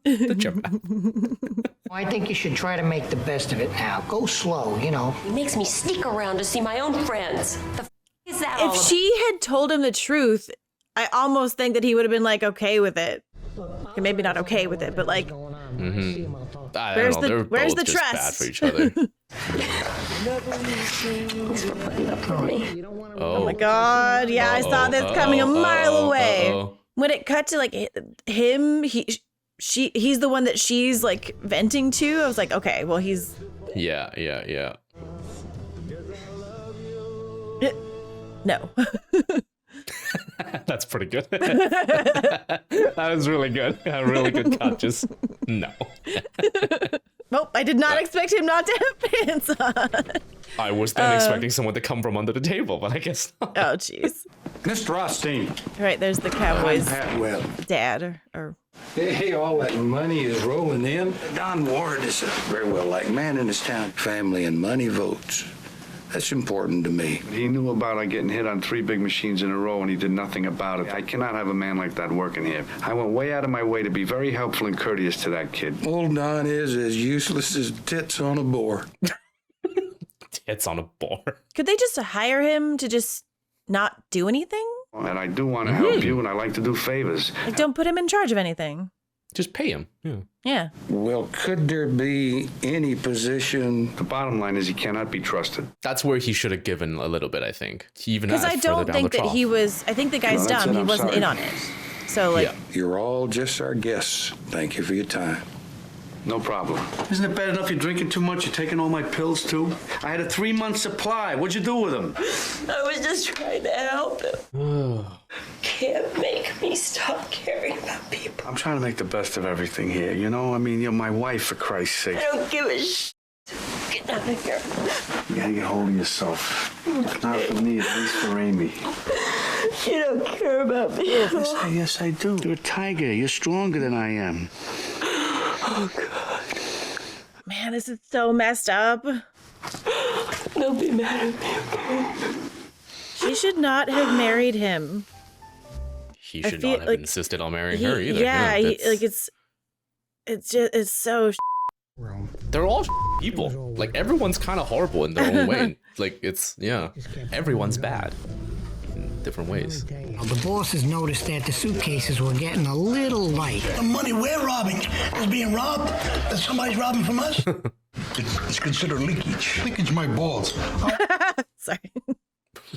B: the Gemini.
D: I think you should try to make the best of it now. Go slow, you know.
J: He makes me sneak around to see my own friends. The is that all
A: If
J: about?
A: she had told him the truth, I almost think that he would have been like okay with it. Okay, maybe not okay with it, but like,
B: I
A: Where's
B: don't know.
A: the-
B: They're
A: where's
B: both
A: the
B: just bad
A: trust?
B: for each other.
J: Thanks for putting up with me.
A: oh my God, yeah, I saw this coming a mile away.
B: uh-oh.
A: When it cut to like him, he's the one that she's like venting to. I was like, okay, well he's
B: Yeah.
A: no.
B: That's pretty good. That was really good. A really good cut. Just no.
A: Nope, I did not expect him not to have pants on.
B: I was then expecting someone to come from under the table, but I guess not.
A: Oh, jeez.
H: Mr. Rothstein.
A: Right, there's the Cowboys'
N: Pat Webb.
A: dad. Or
N: Hey, all that money is rolling in.
C: Don Ward is a very well-liked man in this town. Family and money votes. That's important to me. He knew about getting hit on 3 big machines in a row, and he did nothing about it. I cannot have a man like that working here. I went way out of my way to be very helpful and courteous to that kid. Old Don is as useless as tits on a board.
B: Tits on a board.
A: Could they just hire him to just not do anything?
C: And I do want to help you, and I like to do favors.
A: Like, don't put him in charge of anything.
B: Just pay him. Yeah.
A: Yeah.
C: Well, could there be any position? The bottom line is he cannot be trusted.
B: That's where he should have given a little bit, I think. He even
A: Because I don't think that he was, I think the guy's dumb. He wasn't in on it. So, like.
B: Yeah.
C: You're all just our guests. Thank you for your time. No problem.
H: Isn't it bad enough you're drinking too much? You're taking all my pills, too? I had a 3-month supply. What'd you do with them?
J: I was just trying to help him. Can't make me stop caring about people.
C: I'm trying to make the best of everything here, you know? I mean, you're my wife, for Christ's sake.
J: I don't give a shit. Get out of here.
C: You gotta get hold of yourself. Not for me, at least for Amy.
J: You don't care about me at all.
C: Yes, I do. You're a tiger. You're stronger than I am.
J: Oh, God.
A: Man, this is so messed up.
J: Don't be mad at me, okay?
A: She should not have married him.
B: He should not have insisted on marrying her either.
A: Yeah, it's so.
B: They're all people. Like, everyone's kind of horrible in their own way. Like, everyone's bad in different ways.
D: The bosses noticed that the suitcases were getting a little light.
O: The money we're robbing is being robbed? That somebody's robbing from us? It's considered leakage. Leakage my balls.
A: Sorry.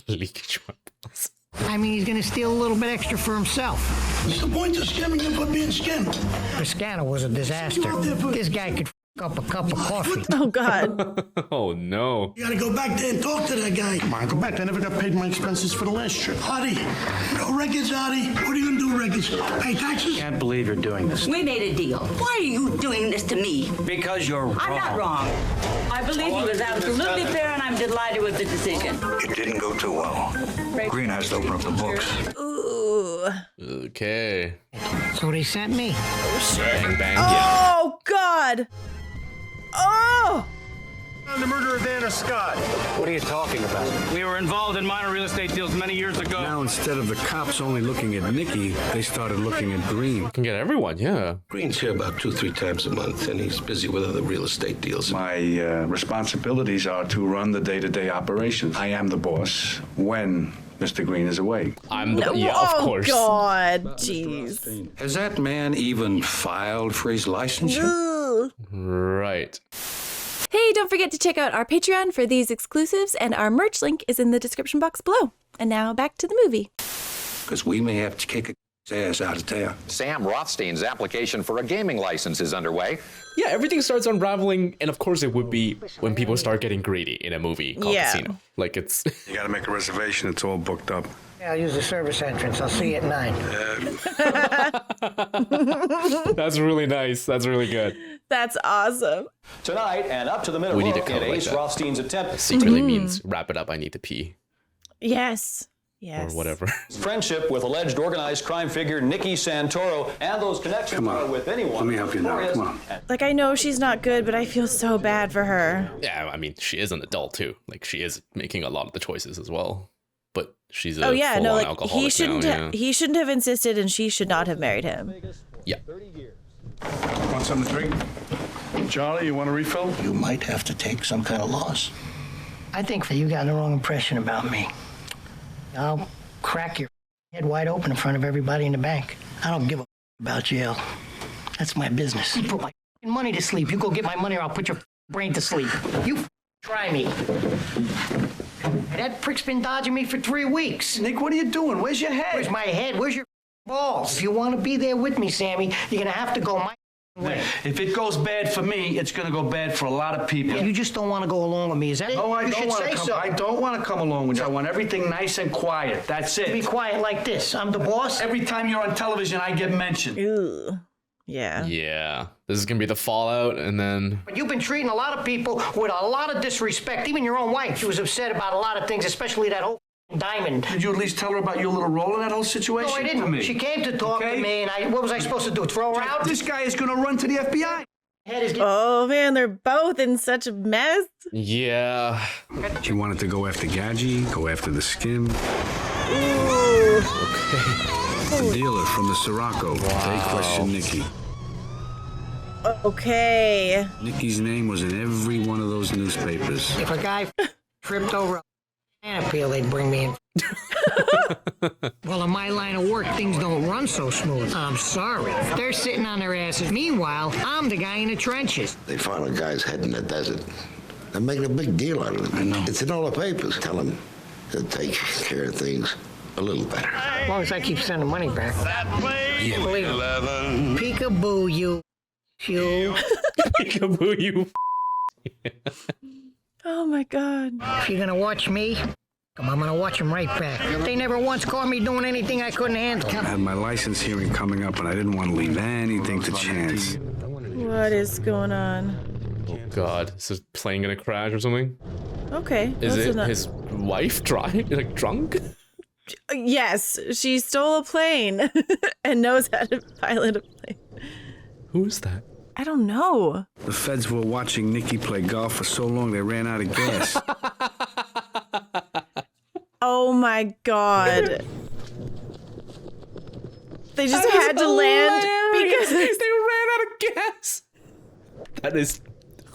B: Leakage my balls.
D: I mean, he's gonna steal a little bit extra for himself.
O: What's the point of scamming him for being scammed?
D: The scanner was a disaster. This guy could up a cup of coffee.
A: Oh, God.
B: Oh, no.
O: You gotta go back there and talk to that guy.
N: Come on, go back. I never got paid my expenses for the last trip.
O: Artie, no records, Artie. What are you gonna do, records? Pay taxes?
H: Can't believe you're doing this.
P: We made a deal. Why are you doing this to me?
H: Because you're wrong.
P: I'm not wrong. I believe he was absolutely fair, and I'm delighted with the decision.
L: It didn't go too well. Green has to open up the books.
A: Ooh.
B: Okay.
D: So they sent me.
B: Bang, bang,
A: Oh, God. Oh!
N: On the murder of Anna Scott.
H: What are you talking about? We were involved in minor real estate deals many years ago.
C: Now, instead of the cops only looking at Nikki, they started looking at Green.
B: Can get everyone, yeah.
Q: Green's here about 2-3 times a month, and he's busy with other real estate deals.
C: My responsibilities are to run the day-to-day operations. I am the boss when Mr. Green is away.
B: I'm the of course.
A: Oh, God. Jeez.
C: Has that man even filed for his licensure?
B: Right.
R: Hey, don't forget to check out our Patreon for these exclusives, and our merch link is in the description box below. And now back to the movie.
C: Because we may have to kick his ass out of town.
S: Sam Rothstein's application for a gaming license is underway.
B: Yeah, everything starts unraveling, and of course it would be when people start getting greedy in a movie called Casino. Like, it's...
C: You gotta make a reservation, it's all booked up.
D: Yeah, I'll use the service entrance. I'll see you at 9.
B: That's really nice. That's really good.
A: That's awesome.
T: Tonight, and up to the minute
B: We need to
T: look
B: code
T: at
B: like
T: Ace
B: that.
T: Rothstein's attempt.
B: Secretly means wrap it up, I need to pee.
A: Yes. Yes.
B: Or whatever.
T: Friendship with alleged organized crime figure Nikki Santoro, and those connections are with anyone.
C: Let me help you now. Come on.
A: Like, I know she's not good, but I feel so bad for her.
B: Yeah, I mean, she is an adult too. Like, she is making a lot of the choices as well. But she's a full-on alcoholic
A: he shouldn't
B: now,
A: he shouldn't have insisted, and she should not have married him.
B: Yeah.
C: Want something to drink? Charlie, you want a refill?
O: You might have to take some kind of loss.
D: I think you got the wrong impression about me. I'll crack your head wide open in front of everybody in the bank. I don't give a about jail. That's my business. You put my money to sleep. You go get my money or I'll put your brain to sleep. You try me. That prick's been dodging me for 3 weeks.
H: Nick, what are you doing? Where's your head?
D: Where's my head? Where's your balls? If you want to be there with me, Sammy, you're going to have to go my way.
H: If it goes bad for me, it's going to go bad for a lot of people.
D: You just don't want to go along with me, is that it?
H: No, I
D: You
H: don't
D: should
H: want to
D: say
H: come.
D: so.
H: I don't want to come along with you. I want everything nice and quiet. That's it.
D: Be quiet like this. I'm the boss.
H: Every time you're on television, I get mentioned.
A: Ooh. Yeah.
B: Yeah. This is going to be the fallout, and then...
D: But you've been treating a lot of people with a lot of disrespect. Even your own wife. She was upset about a lot of things, especially that whole diamond.
H: Did you at least tell her about your little role in that whole situation?
D: No, I
H: To
D: didn't.
H: me.
D: She came to talk to me, and what was I supposed to do? Throw her out?
H: This guy is going to run to the FBI.
A: Oh man, they're both in such a mess.
B: Yeah.
C: She wanted to go after Gadji, go after the skim.
A: Ooh.
B: Okay.
C: The dealer from the Sirocco.
B: Wow.
C: They questioned Nikki.
A: Okay.
C: Nikki's name was in every one of those newspapers.
D: If a guy tripped over a banana peel, they'd bring me in. Well, in my line of work, things don't run so smooth. I'm sorry. They're sitting on their asses. Meanwhile, I'm the guy in the trenches.
E: They found a guy's head in the desert. They're making a big deal out of it. I know. It's in all the papers. Tell him to take care of things a little better.
D: As long as I keep sending money back.
E: Yeah,
D: believe it. Peekaboo, you.
B: Peekaboo, you.
A: Oh my God.
D: If you're gonna watch me, I'm gonna watch them right back. They never once caught me doing anything I couldn't handle.
C: I had my license hearing coming up, and I didn't want to leave anything to chance.
A: What is going on?
B: Oh God, is this plane gonna crash or something?
A: Okay.
B: Is
A: that's
B: it
A: enough.
B: his wife like drunk?
A: Yes, she stole a plane and knows how to pilot a plane.
B: Who is that?
A: I don't know.
C: The feds were watching Nikki play golf for so long they ran out of gas.
A: Oh my God. They just had to land because
B: they ran out of gas. That is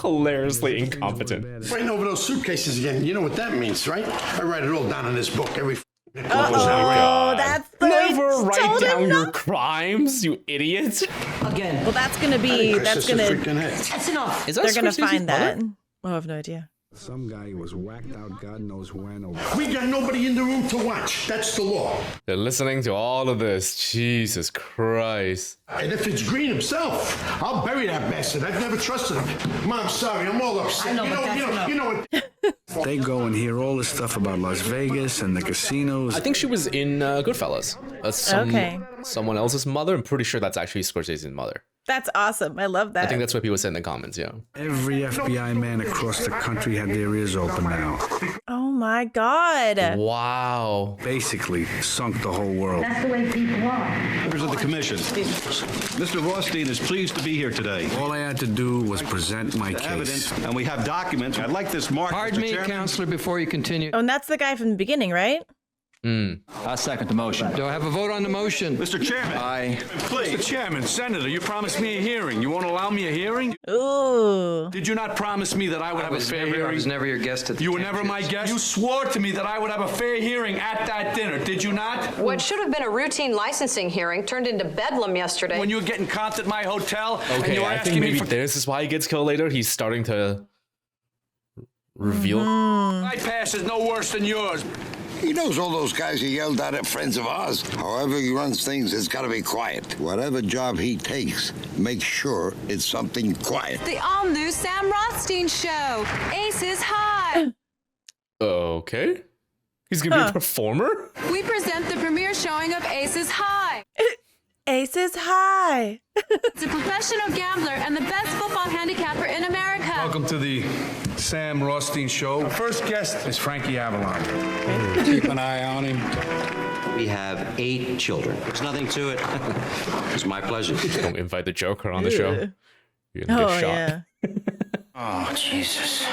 B: hilariously incompetent.
N: Fighting over those suitcases again. You know what that means, right? I write it all down in this book. Every
A: oh, that's the
B: Never
A: way
B: write down your crimes, you idiot.
P: Again.
A: Well, that's gonna be. That's gonna.
P: That's enough.
B: Is that
A: They're gonna
B: Scorsese's
A: find that.
B: mother?
A: Oh, I have no idea.
C: Some guy was whacked out God knows when.
N: We got nobody in the room to watch. That's the law.
B: They're listening to all of this. Jesus Christ.
N: And if it's Green himself, I'll bury that bastard. I've never trusted him. Mom, sorry, I'm all upset.
P: I know, but that's enough.
N: You know what?
C: They go and hear all this stuff about Las Vegas and the casinos.
B: I think she was in Goodfellas.
A: Okay.
B: Someone else's mother. I'm pretty sure that's actually Scorsese's mother.
A: That's awesome. I love that.
B: I think that's what people said in the comments, yeah.
C: Every FBI man across the country had their ears open now.
A: Oh my God.
B: Wow.
C: Basically, sunk the whole world.
K: That's the way people are.
G: Members of the commission, Mr. Rothstein is pleased to be here today.
C: All I had to do was present my case.
G: Evidence, and we have documents. I'd like this marked.
L: Pardon me, Counselor, before you continue.
A: Oh, and that's the guy from the beginning, right?
L: I second the motion. Do I have a vote on the motion?
G: Mr. Chairman.
L: Aye.
G: Please.
H: Mr. Chairman, Senator, you promised me a hearing. You won't allow me a hearing?
A: Ooh.
H: Did you not promise me that I would have a fair hearing?
L: I was never your guest at the
H: You were never my guest? You swore to me that I would have a fair hearing at that dinner, did you not?
U: What should have been a routine licensing hearing turned into bedlam yesterday.
H: When you were getting comped at my hotel and
B: Okay,
H: you were
B: I
H: asking
B: think
H: me
B: maybe
H: for...
B: this is why he gets killed later. He's starting to reveal.
H: My pass is no worse than yours.
E: He knows all those guys he yelled at friends of ours. However he runs things, it's got to be quiet. Whatever job he takes, make sure it's something quiet.
K: The all-new Sam Rothstein Show. Aces High.
B: Okay. He's gonna be a performer?
K: We present the premiere showing of Aces High.
A: Aces High.
K: It's a professional gambler and the best football handicapper in America.
H: Welcome to the Sam Rothstein Show. Our first guest is Frankie Avalon.
C: Keep an eye on him.
I: We have 8 children. There's nothing to it. It's my pleasure.
B: Don't invite the Joker on the show. You're gonna get shot.
A: Yeah.
C: Oh, Jesus.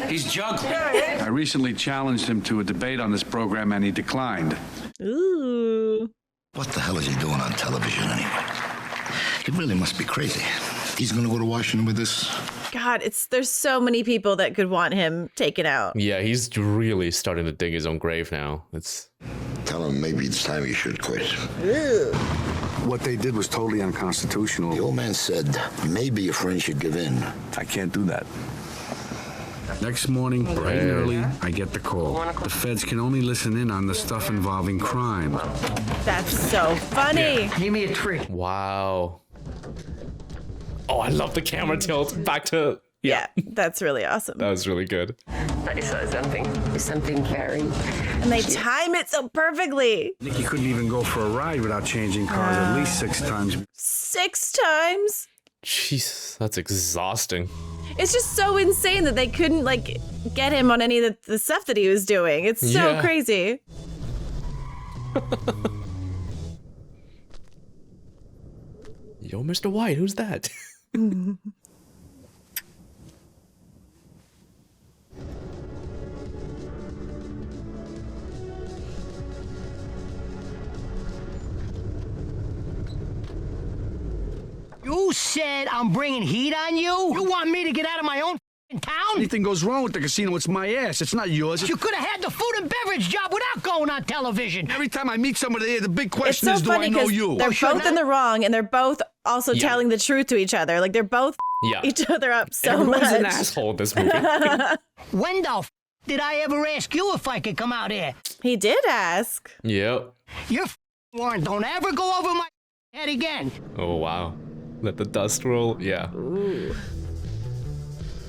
H: He's juggling. I recently challenged him to a debate on this program, and he declined.
A: Ooh.
E: What the hell is he doing on television anyway? He really must be crazy. He's going to go to Washington with this?
A: God, there's so many people that could want him taken out.
B: Yeah, he's really starting to dig his own grave now.
E: Tell him maybe it's time he should quit.
A: Ew.
C: What they did was totally unconstitutional.
E: The old man said maybe your friend should give in.
C: I can't do that. Next morning, bright and early, I get the call. The feds can only listen in on the stuff involving crime.
A: That's so funny.
D: Give me a treat.
B: Wow. Oh, I love the camera tilt. Back to...
A: Yeah, that's really awesome.
B: That was really good.
J: I saw something very...
A: And they time it so perfectly.
C: Nikki couldn't even go for a ride without changing cars at least 6 times.
A: 6 times?
B: Jesus, that's exhausting.
A: It's just so insane that they couldn't, like, get him on any of the stuff that he was doing. It's so crazy.
B: Yo, Mr. White, who's that?
D: You said I'm bringing heat on you? You want me to get out of my own town?
C: Anything goes wrong with the casino, it's my ass. It's not yours.
D: You could have had the food and beverage job without going on television.
C: Every time I meet somebody there, the big
A: It's
C: question
A: so
C: is, do I
A: funny
C: know
A: because
C: you?
A: they're both in the wrong, and they're both also
B: Yeah.
A: telling the truth to each other. Like they're both each other up so
B: Everyone's
A: much.
B: an asshole in this movie.
D: When the did I ever ask you if I could come out here?
A: He did ask.
B: Yep.
D: You're warned. Don't ever go over my head again.
B: Oh, wow. Let the dust roll. Yeah.
A: Ooh.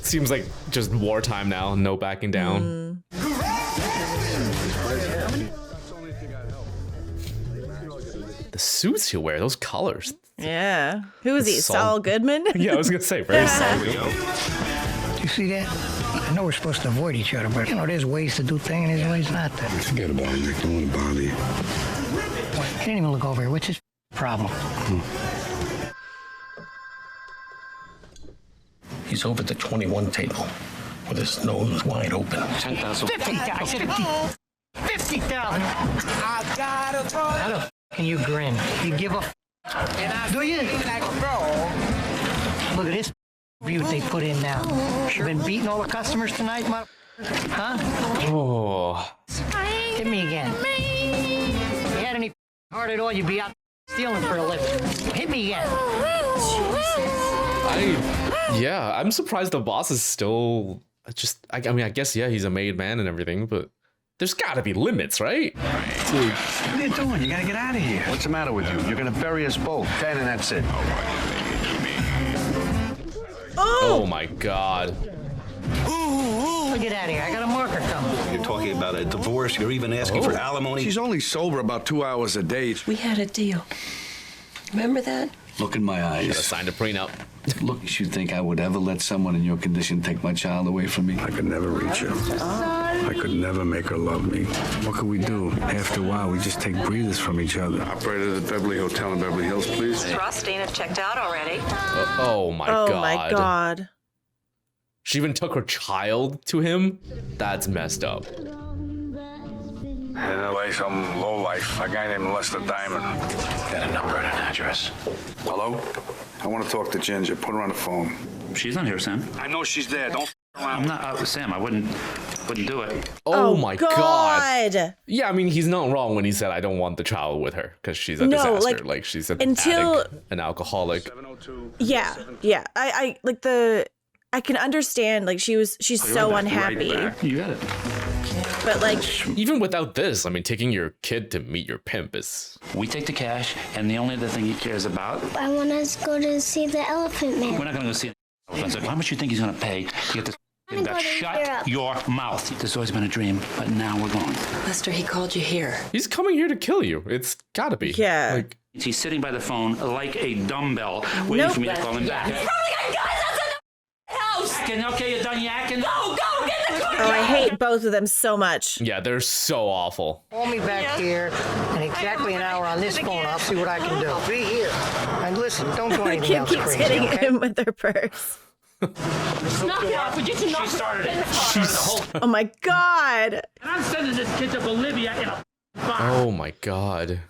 B: Seems like just wartime now. No backing down. The suits you wear, those colors.
A: Yeah. Who is he?
B: Saul-
A: Saul Goodman?
B: Yeah, I was going to say, very Saul.
D: You see that? I know we're supposed to avoid each other, but there's ways to do things and there's ways not to.
C: Forget about it, Nick. Don't want to bother you.
D: He didn't even look over here. What's his problem?
Q: He's over at the 21 table with his nose wide open.
I: 10,000.
D: 50,000. 50,000.
O: I gotta go.
D: How the can you grin? You give a do you? Look at this view they put in now. Been beating all the customers tonight, huh?
B: Oh.
D: Hit me again. If you had any heart at all, you'd be out stealing for a living. Hit me again.
B: Yeah, I'm surprised the boss is still just, I mean, I guess, yeah, he's a made man and everything, but there's gotta be limits, right?
H: What are you doing? You gotta get out of here. What's the matter with you? You're gonna bury us both. 10 and that's it.
B: Oh my god.
D: Get out of here. I got a marker coming.
Q: You're talking about a divorce. You're even asking for alimony.
C: She's only sober about 2 hours a day.
J: We had a deal. Remember that?
L: Look in my eyes.
B: Gotta sign a prenup.
L: Look, you think I would ever let someone in your condition take my child away from me?
C: I could never reach her. I could never make her love me. What could we do? After a while, we just take breathers from each other. Operator of the Beverly Hotel in Beverly Hills, please.
U: Rustin have checked out already.
B: Oh my god.
A: Oh my god.
B: She even took her child to him? That's messed up.
C: In LA, some lowlife, a guy named Lester Diamond.
H: Got a number and an address.
C: Hello? I want to talk to Ginger. Put her on the phone.
H: She's not here, Sam.
C: I know she's there. Don't around.
H: I'm not Sam. I wouldn't do it.
B: Oh my god. Yeah, I mean, he's not wrong when he said, I don't want the child with her because she's a disaster. Like she's an addict, an alcoholic.
A: Yeah. I like I can understand, like she's so unhappy.
H: You got it.
A: But like,
B: even without this, I mean, taking your kid to meet your pimp is.
H: We take the cash, and the only other thing he cares about.
K: I want us to go to see the Elephant Man.
H: We're not going to go see. How much you think he's going to pay to get this? Back? Shut your mouth. This has always been a dream, but now we're going.
J: Lester, he called you here.
B: He's coming here to kill you. It's gotta be.
A: Yeah.
B: Like,
H: he's sitting by the phone like a dumbbell, waiting for me to call him back. Okay, you're done yakking?
J: Go, get the car!
A: oh, I hate both of them so much.
B: yeah, they're so awful.
D: Call me back here in exactly an hour on this phone. I'll see what I can do. Be here. And listen, don't do
A: The
D: anything
A: kid
D: else
A: keeps
D: crazy,
A: hitting
D: okay?
A: him with her purse.
H: She started it.
A: Oh my god.
H: And I'm sending this kid to Bolivia in a box.
B: Oh my god.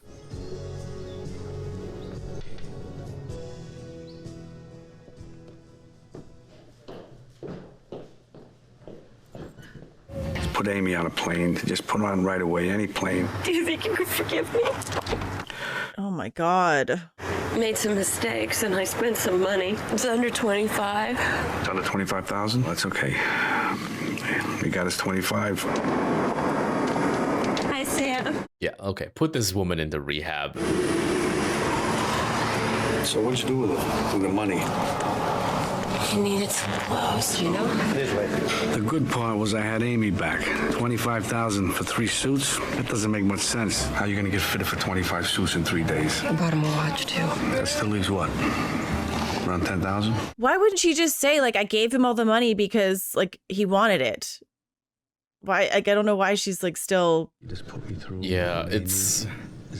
C: Put Amy on a plane. Just put her on right away. Any plane.
J: Do you think you could forgive me?
A: Oh my god.
J: Made some mistakes and I spent some money. It's under 25.
C: It's under 25,000. That's okay. We got us 25.
K: Hi, Sam.
B: Yeah, okay. Put this woman into rehab.
C: So what'd you do with it? With the money?
J: He needed some clothes, you know?
C: The good part was I had Amy back. 25,000 for 3 suits? That doesn't make much sense. How are you gonna get fitted for 25 suits in 3 days?
J: I bought him a watch, too.
C: That still leaves what? Around 10,000?
A: Why wouldn't she just say, like, I gave him all the money because, like, he wanted it? Why? Like, I don't know why she's, like, still.
C: You just put me through.
B: Yeah, it's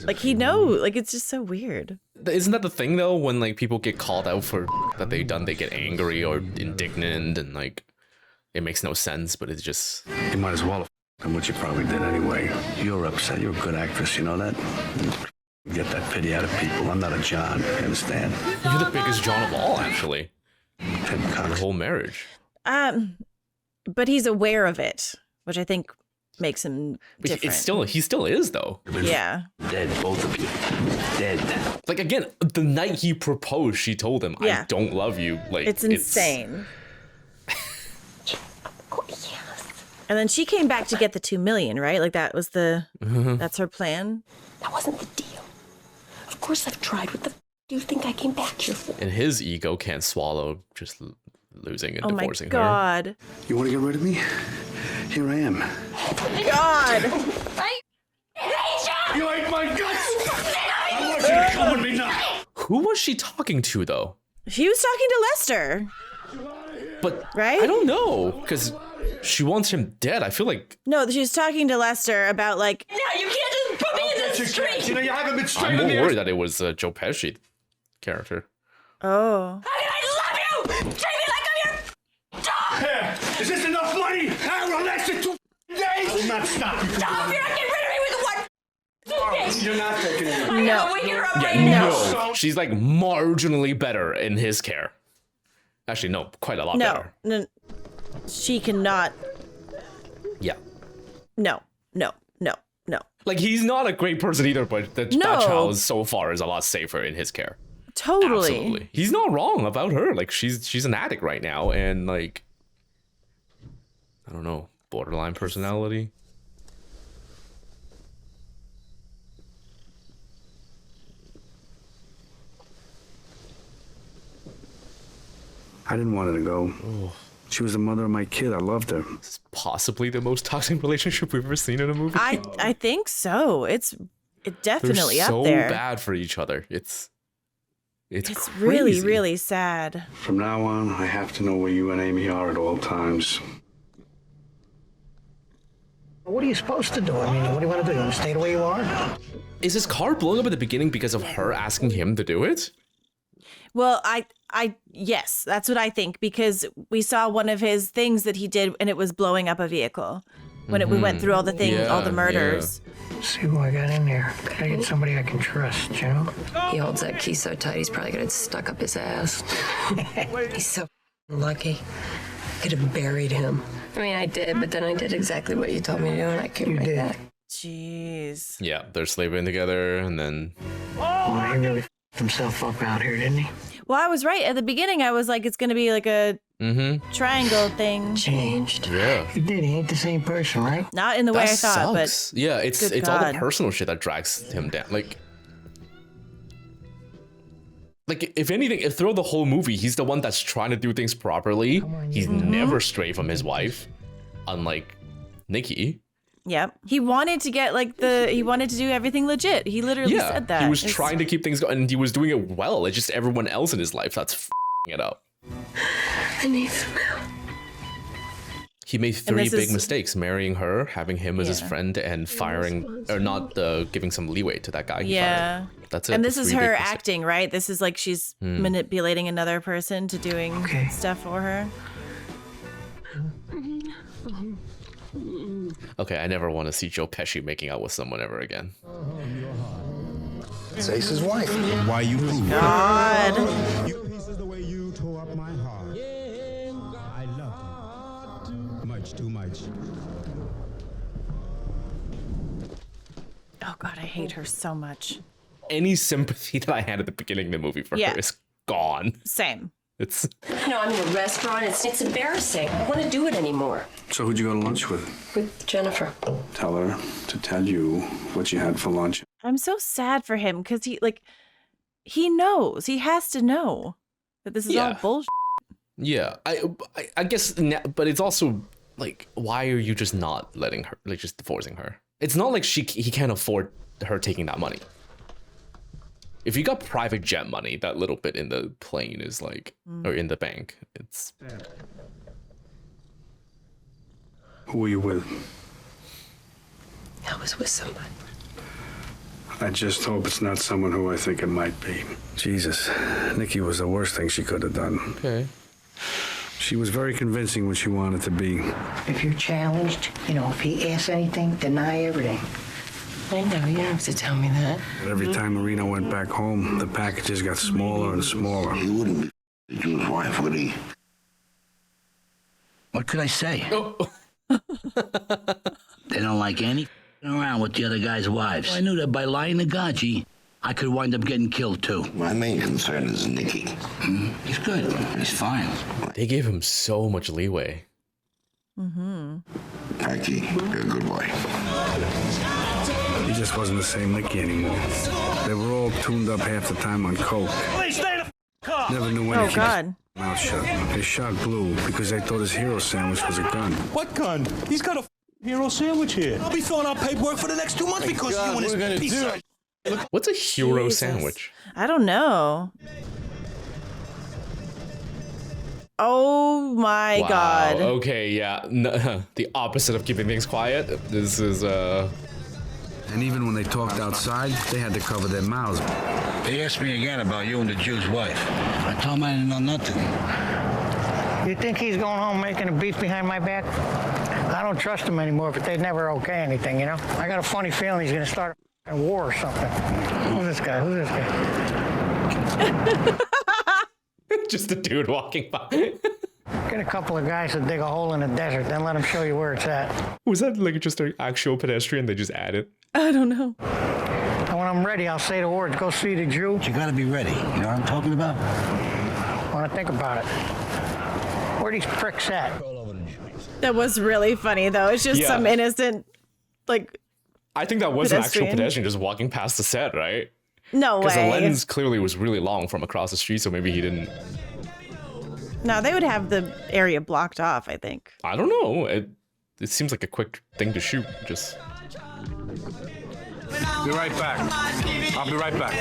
A: Like he knows. Like it's just so weird.
B: Isn't that the thing though? When like people get called out for that they've done, they get angry or indignant, and like it makes no sense. But it's just
C: You might as well have done what you probably did anyway. You're upset. You're a good actress, you know that? Get that pity out of people. I'm not a John, you understand?
B: you're the biggest John of all, actually.
C: Ted
B: The
C: Cox.
B: whole marriage.
A: But he's aware of it, which I think makes him different.
B: He still is though.
A: Yeah.
C: Dead, both of you. Dead.
B: Like again, the night he proposed, she told him,
A: Yeah.
B: "I don't love you." Like
A: It's insane. And then she came back to get the 2 million, right? Like that was that's her plan.
J: That wasn't the deal. Of course I've tried. What the do you think I came back here for?
B: And his ego can't swallow just losing and
A: Oh my
B: divorcing her.
A: God.
C: You want to get rid of me? Here I am.
A: God.
J: I hate you!
N: You ate my guts! I want you to come with me now!
B: Who was she talking to though?
A: She was talking to Lester.
B: But
A: right?
B: I don't know, because she wants him dead. I feel like
A: No, she was talking to Lester about like.
J: No, you can't just put me in the street!
N: You know, you haven't been straight
B: I'm
N: with
B: more
N: me.
B: worried that it was Joe Pesci character.
A: Oh.
J: I love you! Treat me like I'm your dog!
N: Here, is this enough money? I'll relax it 2 days. I will not stop you.
J: Dog, you're not getting rid of me with one suitcase!
N: You're not taking it.
J: I gotta wake her up right
B: Yeah,
J: now!
B: no. She's like marginally better in his care. Actually, no, quite a lot better.
A: No, she cannot.
B: Yeah.
A: No.
B: Like, he's not a great person either, but that child so far is a lot safer in his care.
A: Totally.
B: Absolutely. He's not wrong about her. Like, she's an addict right now, and like, I don't know, borderline personality.
C: I didn't want her to go. She was the mother of my kid. I loved her.
B: This is possibly the most toxic relationship we've ever seen in a movie.
A: I think so. It definitely
B: They're so
A: up there.
B: bad for each other. It's crazy.
A: really, really sad.
C: From now on, I have to know where you and Amy are at all times.
D: What are you supposed to do? I mean, what do you want to do? You want to stay the way you are?
B: Is his car blowing up at the beginning because of her asking him to do it?
A: Well, yes, that's what I think, because we saw one of his things that he did and it was blowing up a vehicle when we went through all the things, all the murders.
D: See who I got in there. Gotta get somebody I can trust, you know?
J: He holds that key so tight, he's probably got it stuck up his ass. He's so lucky. I could have buried him. I mean, I did, but then I did exactly what you told me to do, and I came right back.
A: Jeez.
B: Yeah, they're sleeping together, and then...
D: Oh, he really f***ed himself up out here, didn't he?
A: Well, I was right. At the beginning, I was like, it's going to be like a triangle thing.
J: Changed.
B: Yeah.
D: He did. He ain't the same person, right?
A: Not in the way I thought,
B: sucks.
A: but
B: yeah, it's
A: good
B: all the
A: God.
B: personal shit that drags him down. Like, if anything, if throughout the whole movie, he's the one that's trying to do things properly. He's never strayed from his wife, unlike Nikki.
A: Yep. He wanted to get he wanted to do everything legit. He literally said that.
B: He was trying to keep things going, and he was doing it well. It's just everyone else in his life that's f***ing it up.
J: I need some help.
B: He made 3 big mistakes: marrying her, having him as his friend, and firing or not giving some leeway to that guy. He fired. That's it.
A: And this
B: the
A: is
B: 3 big
A: her
B: mistakes.
A: acting, right? This is like she's manipulating another person to doing stuff for her.
B: Okay, I never want to see Joe Pesci making out with someone ever again.
O: It's Ace's wife.
N: Why you fool?
A: God.
N: You pieces the way you tore up my heart. I love you. Much too much.
A: Oh God, I hate her so much.
B: Any sympathy that I had at the beginning of the movie for her is gone.
A: Same.
B: It's
J: You know, I'm in a restaurant. It's embarrassing. I don't want to do it anymore.
C: So who'd you go to lunch with?
J: With Jennifer.
C: Tell her to tell you what you had for lunch.
A: I'm so sad for him because he knows. He has to know that this is all bullshit.
B: yeah. I guess, but it's also like, why are you just not letting her, like, just divorcing her? It's not like he can't afford her taking that money. If you got private jet money, that little bit in the plane is like, or in the bank, it's.
C: Who were you with?
J: I was with somebody.
C: I just hope it's not someone who I think it might be. Jesus, Nikki was the worst thing she could have done.
B: Okay.
C: She was very convincing when she wanted to be.
D: If you're challenged, if he asks anything, deny everything.
J: I know, you don't have to tell me that.
C: But every time Marino went back home, the packages got smaller and smaller.
E: He wouldn't be the Jew's wife, would he?
O: What could I say? They don't like any around with the other guys' wives. I knew that by lying to Gaji, I could wind up getting killed too.
E: My main concern is Nikki.
O: He's good. He's fine.
B: They gave him so much leeway.
A: Mm-hmm.
E: Nikki, you're a good boy.
C: He just wasn't the same Nikki anymore. They were all tuned up half the time on coke.
N: Please stay in the car.
C: Never knew when
A: Oh,
C: to
A: God.
C: keep his mouth shut. They shot Blue because they thought his hero sandwich was a gun.
N: What gun? He's got a hero sandwich here. I'll be filling out paperwork for the next 2 months because you and this piece of...
B: What's a hero
A: Jesus.
B: sandwich?
A: I don't know. Oh my
B: Wow,
A: God.
B: Okay, yeah. The opposite of keeping things quiet. This is,
C: And even when they talked outside, they had to cover their mouths.
O: They asked me again about you and the Jew's wife. I told them I didn't know nothing.
D: You think he's going home making a beef behind my back? I don't trust him anymore, but they'd never okay anything, I got a funny feeling he's going to start a war or something. Who's this guy?
B: just a dude walking by.
D: Get a couple of guys to dig a hole in the desert, then let them show you where it's at.
B: Was that like just an actual pedestrian they just added?
A: I don't know.
D: And when I'm ready, I'll say the words, go see the Jew.
O: You gotta be ready. You know what I'm talking about?
D: I want to think about it. Where are these pricks at?
A: That was really funny, though. It's just some innocent,
B: I think that was an actual
A: pedestrian.
B: pedestrian just walking past the set, right?
A: No way.
B: Because the lens clearly was really long from across the street, so maybe he didn't.
A: No, they would have the area blocked off, I think.
B: I don't know. It seems like a quick thing to shoot. Just.
C: Be right back. I'll be right back.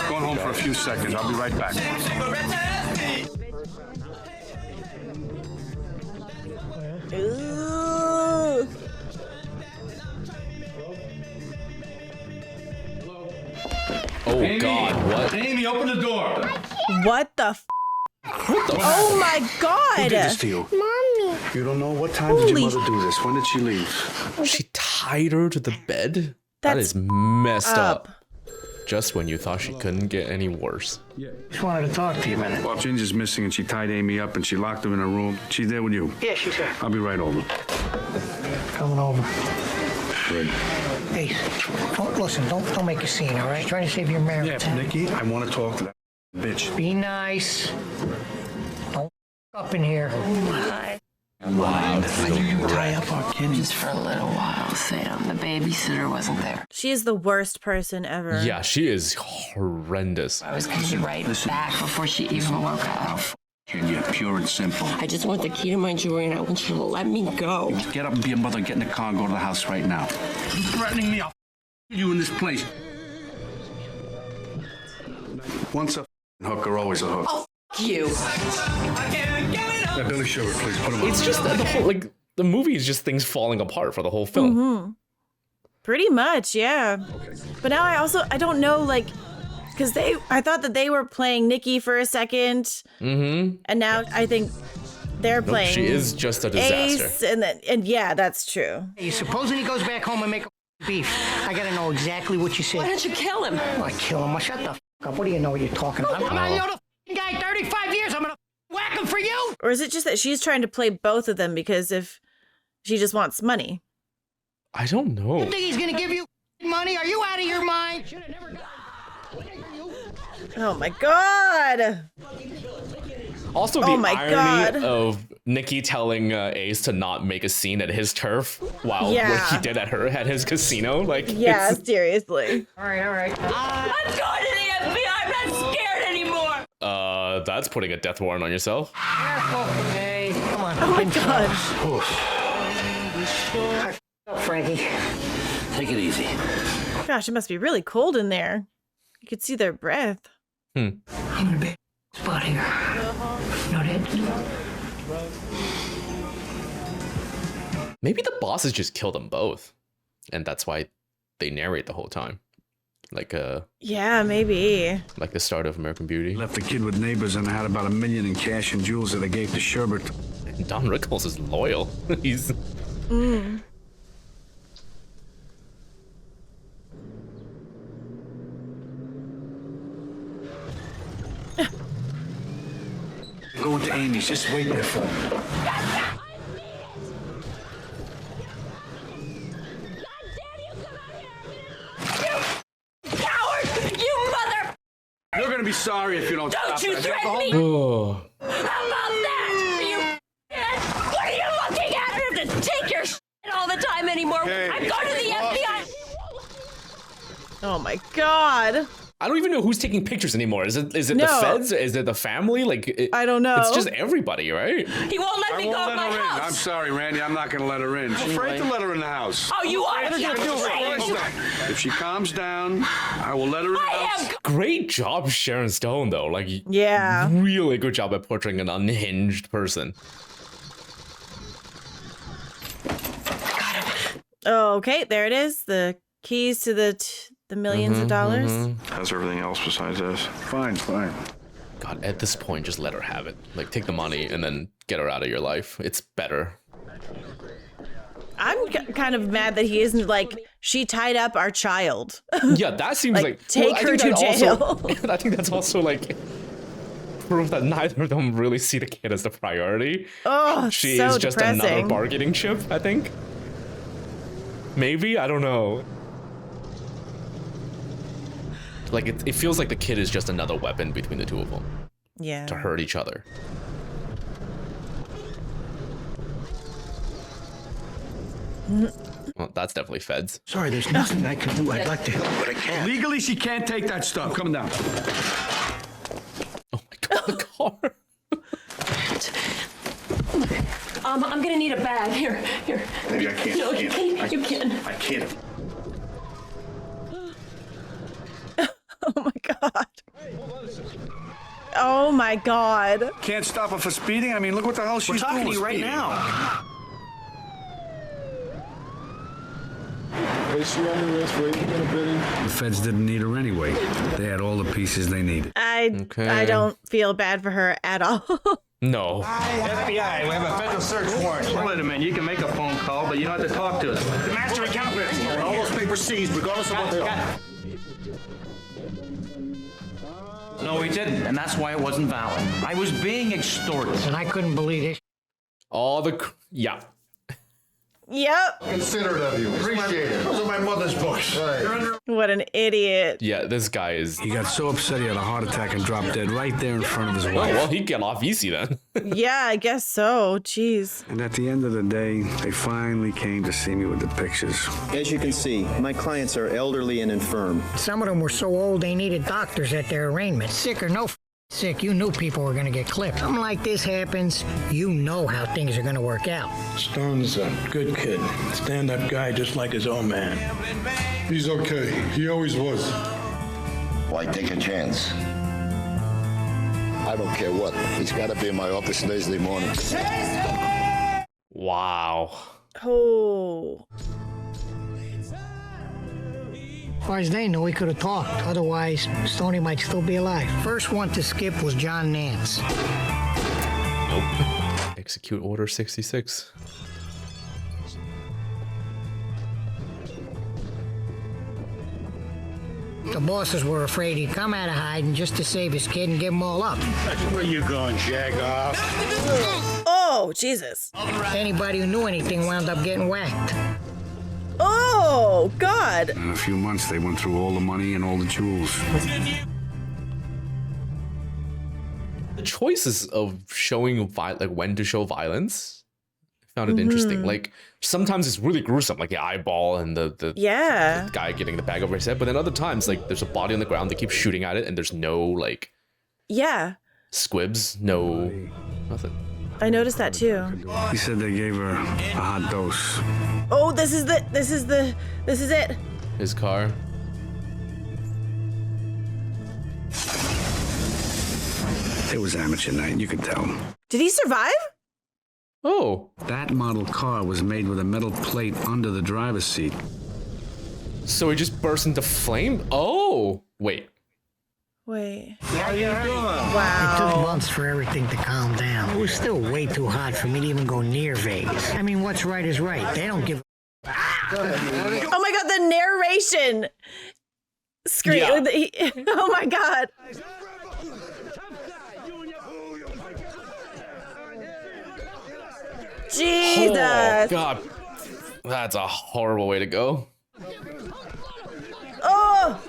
C: Going home for a few seconds. I'll be right back.
A: Ooh.
B: Oh
N: Amy,
B: God! What?
N: Amy, open the door.
A: What the? Oh my God!
C: Who did this to you?
K: Mommy.
C: You don't know? What time did your mother do this? When did she leave?
B: She tied her to the bed? That is messed up. Just when you thought she couldn't get any worse.
D: Just wanted to talk to you a minute.
C: Well, Ginger's missing and she tied Amy up and she locked her in a room. She's there with you.
D: Yeah, she's here.
C: I'll be right over.
D: Coming over.
C: Good.
D: Hey, don't make a scene, all right? Try to save your marriage.
C: Yeah, Nikki, I want to talk to that bitch.
D: Be nice. Don't up in here.
J: Wow, you tie up our kid just for a little while, Sam. The babysitter wasn't there.
A: She is the worst person ever.
B: Yeah, she is horrendous.
J: I was gonna be right back before she even woke up.
O: And you're pure and simple.
J: I just want the key to my jewelry and I want you to let me go.
O: Get up and be a mother, get in the car and go to the house right now. You threatening me? I'll you in this place.
C: Once a hooker, always a hook.
J: Oh, you.
C: Yeah, Billy Sugar, please put him on.
B: It's just the whole, the movie is just things falling apart for the whole film.
A: Mm-hmm. Pretty much, yeah. Okay. But now I don't know, because I thought that they were playing Nikki for a second.
B: Mm-hmm.
A: And now I think they're playing.
B: She is just a disaster.
A: Ace, and yeah, that's true.
D: Hey, supposing he goes back home and make a beef, I gotta know exactly what you said.
J: Why don't you kill him?
D: I kill him. Well, shut the up. What do you know what you're talking about? I know the guy 35 years. I'm gonna whack him for you.
A: Or is it just that she's trying to play both of them because if she just wants money?
B: I don't know.
D: You think he's gonna give you money? Are you out of your mind?
A: Oh my God.
B: Also, the irony of Nikki telling Ace to not make a scene at his turf while he did at his casino.
A: Yeah, seriously.
D: All right.
P: Let's go to the FBI. I'm not scared anymore.
B: That's putting a death warrant on yourself.
D: Okay, come on.
A: Oh my God.
D: Frankie.
O: Take it easy.
A: Gosh, it must be really cold in there. You could see their breath.
D: I'm in a bad spot here. No,
B: Maybe the bosses just killed them both. And that's why they narrate the whole time. Like
A: yeah, maybe.
B: Like the start of American Beauty.
C: Left the kid with neighbors and had about $1 million in cash and jewels that I gave to Sherbert.
B: Don Rickles is loyal. He's.
H: Go into Amy's. Just wait there for me. You're gonna be sorry if you don't stop.
P: Don't you
H: it.
P: threaten me!
B: Oh.
P: How about that? You... What are you looking at? I don't have to take your shit all the time anymore.
H: Hey,
P: I'm going to the FBI.
A: Oh my god.
B: I don't even know who's taking pictures anymore. Is it the
A: No.
B: feds? Is it the family? Like
A: I don't know.
B: It's just everybody, right?
P: He won't let me go
C: won't
P: in
C: let
P: my
C: her in. I'm
P: house.
C: sorry, Randy. I'm not gonna let her in. I'm afraid to let her in the house.
P: Oh, you are just crazy.
C: If she calms down, I will let her in the house.
B: Great job, Sharon Stone, though. Like,
A: yeah,
B: really good job at portraying an unhinged person.
A: Okay, there it is. The keys to the millions of dollars.
L: How's everything else besides this?
C: Fine.
B: God, at this point, just let her have it. Like, take the money and then get her out of your life. It's better.
A: I'm kind of mad that he isn't like, she tied up our child.
B: Yeah, that seems like
A: take her to jail.
B: I think that's also like proof that neither of them really see the kid as the priority.
A: Oh,
B: she
A: so
B: is just another
A: depressing.
B: bargaining chip, I think. Maybe, I don't know. Like it feels like the kid is just another weapon between the two of them.
A: Yeah.
B: To hurt each other. Well, that's definitely feds.
H: Sorry, there's nothing I can do. I'd like to help, but I can't.
C: Legally, she can't take that stuff. Come down.
B: Oh my god, the car.
J: I'm gonna need a bag. Here.
H: Maybe I can't.
J: No, you can.
H: I can't.
A: Oh my god. Oh my god.
C: Can't stop her for speeding? I mean, look what the hell she's doing.
H: We're talking to you right
C: speeding.
H: now.
L: Place you under arrest for aiding and abetting.
C: The feds didn't need her anyway. They had all the pieces they needed.
A: I don't feel bad for her at all.
B: No.
I: FBI, we have a federal search warrant. Wait a minute, you can make a phone call, but you don't have to talk to us.
N: The master accountant. All those papers seized, regardless of what they are.
I: No, we didn't, and that's why it wasn't valid. I was being extorted.
D: And I couldn't believe it.
B: All the yeah.
A: Yep.
N: Considerate of you. Appreciate it. Those are my mother's books. Right.
A: What an idiot.
B: Yeah, this guy is.
C: He got so upset he had a heart attack and dropped dead right there in front of his
B: Oh,
C: wife.
B: well, he'd get off easy then.
A: Yeah, I guess so. Jeez.
C: And at the end of the day, they finally came to see me with the pictures.
F: As you can see, my clients are elderly and infirm.
D: Some of them were so old they needed doctors at their arraignment. Sick or no sick, you knew people were going to get clipped. Something like this happens, you know how things are going to work out.
O: Stone's a good kid. Stand-up guy just like his own man.
N: He's okay. He always was.
E: Why take a chance? I don't care what. He's got to be in my office Thursday morning.
B: Wow.
A: Oh.
D: As far as they know, he could have talked. Otherwise, Stoney might still be alive. First one to skip was John Nance.
B: Nope. Execute Order 66.
D: The bosses were afraid he'd come out of hiding just to save his kid and give them all up.
O: Where you going, Jagoff?
A: Oh, Jesus.
D: Anybody who knew anything wound up getting whacked.
A: Oh, God.
C: In a few months, they went through all the money and all the jewels.
B: The choices of showing like when to show violence, I found it interesting. Like sometimes it's really gruesome, like the eyeball and the guy getting the bag over his head. But then other times, like there's a body on the ground, they keep shooting at it, and there's no like squibs, no nothing.
A: I noticed that too.
C: He said they gave her a hot dose.
A: Oh, this is it.
B: His car.
C: It was amateur night, you could tell.
A: Did he survive?
B: Oh.
C: That model car was made with a metal plate under the driver's seat.
B: So he just burst into flame? Oh, wait.
D: How you doing? Wow. It took months for everything to calm down. It was still way too hot for me to even go near Vegas. I mean, what's right is right. They don't give
A: Oh my god, the narration screen.
B: Yeah.
A: Oh my god. Jesus.
B: Oh, God. That's a horrible way to go.
A: Oh.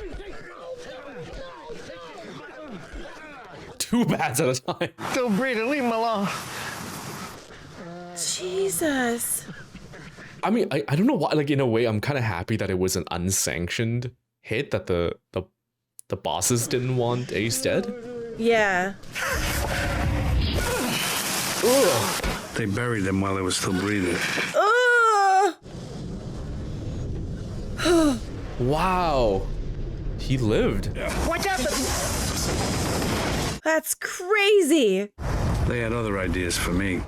B: 2 bats at a time.
D: Still breathing. Leave him alone.
A: Jesus.
B: I mean, I don't know why. Like, in a way, I'm kind of happy that it was an unsanctioned hit, that the bosses didn't want Ace dead.
A: Yeah.
C: Ugh. They buried him while they were still breathing.
B: Wow. He lived.
D: Watch out!
A: That's crazy.
C: They had other ideas for me.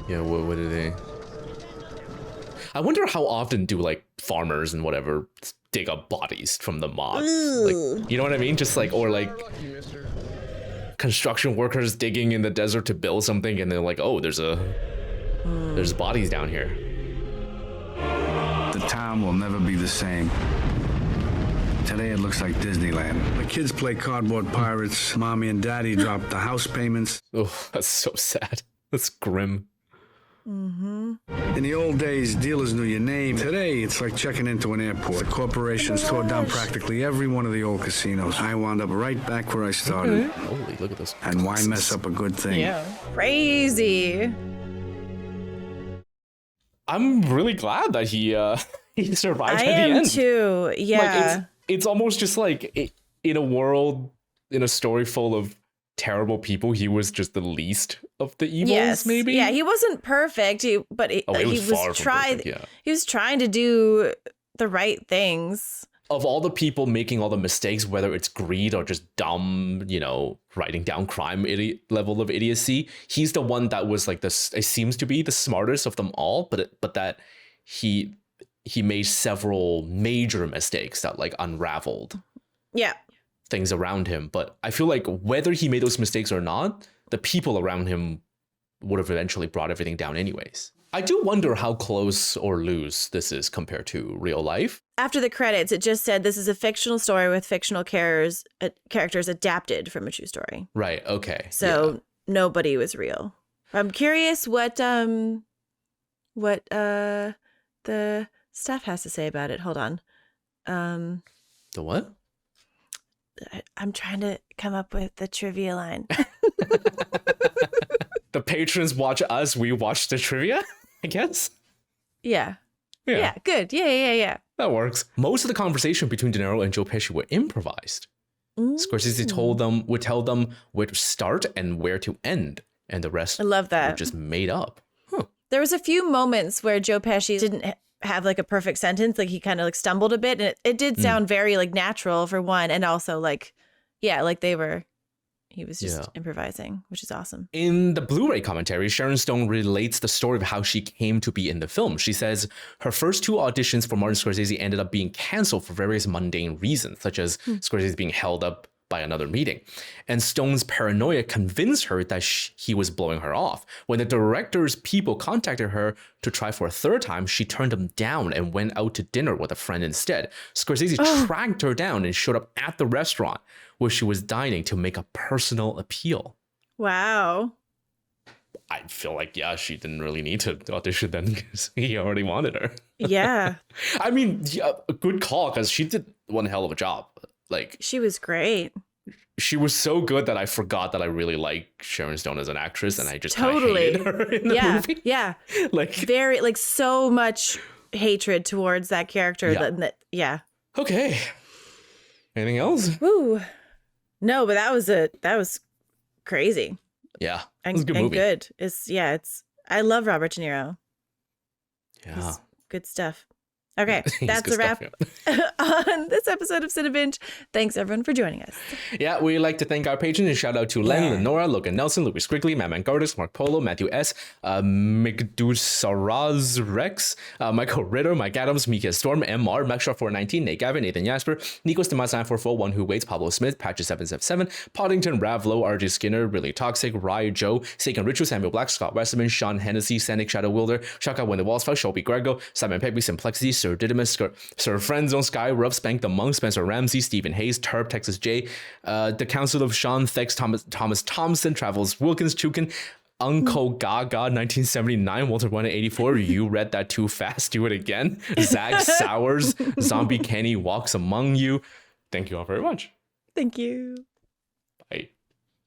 B: Yeah, what did they? I wonder how often do like farmers and whatever dig up bodies from the mobs. Like, you know what I mean? Just like, or like construction workers digging in the desert to build something, and they're like, oh, there's bodies down here.
C: The town will never be the same. Today it looks like Disneyland. The kids play cardboard pirates. Mommy and Daddy drop the house payments.
B: Oh, that's so sad. That's grim.
C: In the old days, dealers knew your name. Today, it's like checking into an airport. Corporations tore down practically every one of the old casinos. I wound up right back where I started.
B: Okay. Holy, look at this.
C: And why mess up a good thing?
A: Yeah. Crazy.
B: I'm really glad that he survived
A: I
B: at the
A: am
B: end.
A: too. Yeah.
B: Like, it's almost just like in a world, in a story full of terrible people, he was just the least of the evils, maybe.
A: Yeah, he wasn't perfect, but he was trying. He was trying to do the right things.
B: Of all the people making all the mistakes, whether it's greed or just dumb, writing down crime level of idiocy, he's the one that was like this. It seems to be the smartest of them all, but that he made several major mistakes that like unraveled.
A: Yeah.
B: Things around him. But I feel like whether he made those mistakes or not, the people around him would have eventually brought everything down anyways. I do wonder how close or loose this is compared to real life.
A: After the credits, it just said this is a fictional story with fictional characters adapted from a true story.
B: Right. Okay.
A: So nobody was real. I'm curious what the staff has to say about it. Hold on.
B: The what?
A: I'm trying to come up with the trivia line.
B: The patrons watch us, we watch the trivia, I guess.
A: Yeah, good. Yeah.
B: That works. Most of the conversation between De Niro and Joe Pesci were improvised. Scorsese would tell them where to start and where to end, and the rest
A: I love that.
B: were just made up.
A: There was a few moments where Joe Pesci didn't have like a perfect sentence, like he kind of like stumbled a bit, and it did sound very like natural for one, and also like like he was just improvising, which is awesome.
B: In the Blu-ray commentary, Sharon Stone relates the story of how she came to be in the film. She says her first 2 auditions for Martin Scorsese ended up being canceled for various mundane reasons, such as Scorsese being held up by another meeting. And Stone's paranoia convinced her that he was blowing her off. When the director's people contacted her to try for a 3rd time, she turned them down and went out to dinner with a friend instead. Scorsese tracked her down and showed up at the restaurant where she was dining to make a personal appeal.
A: Wow.
B: I feel like, she didn't really need to audition then because he already wanted her.
A: Yeah.
B: I mean, a good call because she did one hell of a job. Like,
A: she was great.
B: She was so good that I forgot that I really like Sharon Stone as an actress, and I just
A: totally
B: hated her in the movie.
A: Yeah.
B: Like,
A: very, like, so much hatred towards that character.
B: Yeah. Okay. Anything else?
A: Ooh. No, but that was crazy.
B: Yeah. It
A: And,
B: was a good
A: and
B: movie.
A: good. I love Robert De Niro.
B: Yeah.
A: He's good stuff. Okay, that's a wrap on this episode of Cinebinge. Thanks, everyone, for joining us.
B: Yeah, we'd like to thank our patrons and shout out to Len, Lenora, Logan Nelson, Louis Quigley, Madman Gardis, Mark Polo, Matthew S., Mcdusaraz Rex, Michael Ritter, Mike Adams, Mika Storm, MR, Maxstar419, Nate Gavin, Nathan Jasper, Nikos Demas944, One Who Waits, Pablo Smith, Patches777, Poddington, Ravlo, RJ Skinner, Really Toxic, Rye Joe, Sagan Ritual, Samuel Black, Scott Westerman, Sean Hennessy, Sanic Shadow Wilder, Shaka When the Walls Fell, Shelby Grego, Simon Pegby, Simplexity, Sir Didymus, Sir Friendzone, Sky, Rub, Spank the Monk, Spencer Ramsey, Stephen Hayes, Turb, Texas J, The Council of Sean, Thex, Thomas Thompson, Travels Wilkins, Chukin, Uncle Gaga, 1979, Walter 184, you read that too fast, do it again. Zach Sowers, Zombie Kenny walks among you. Thank you all very much.
A: Thank you.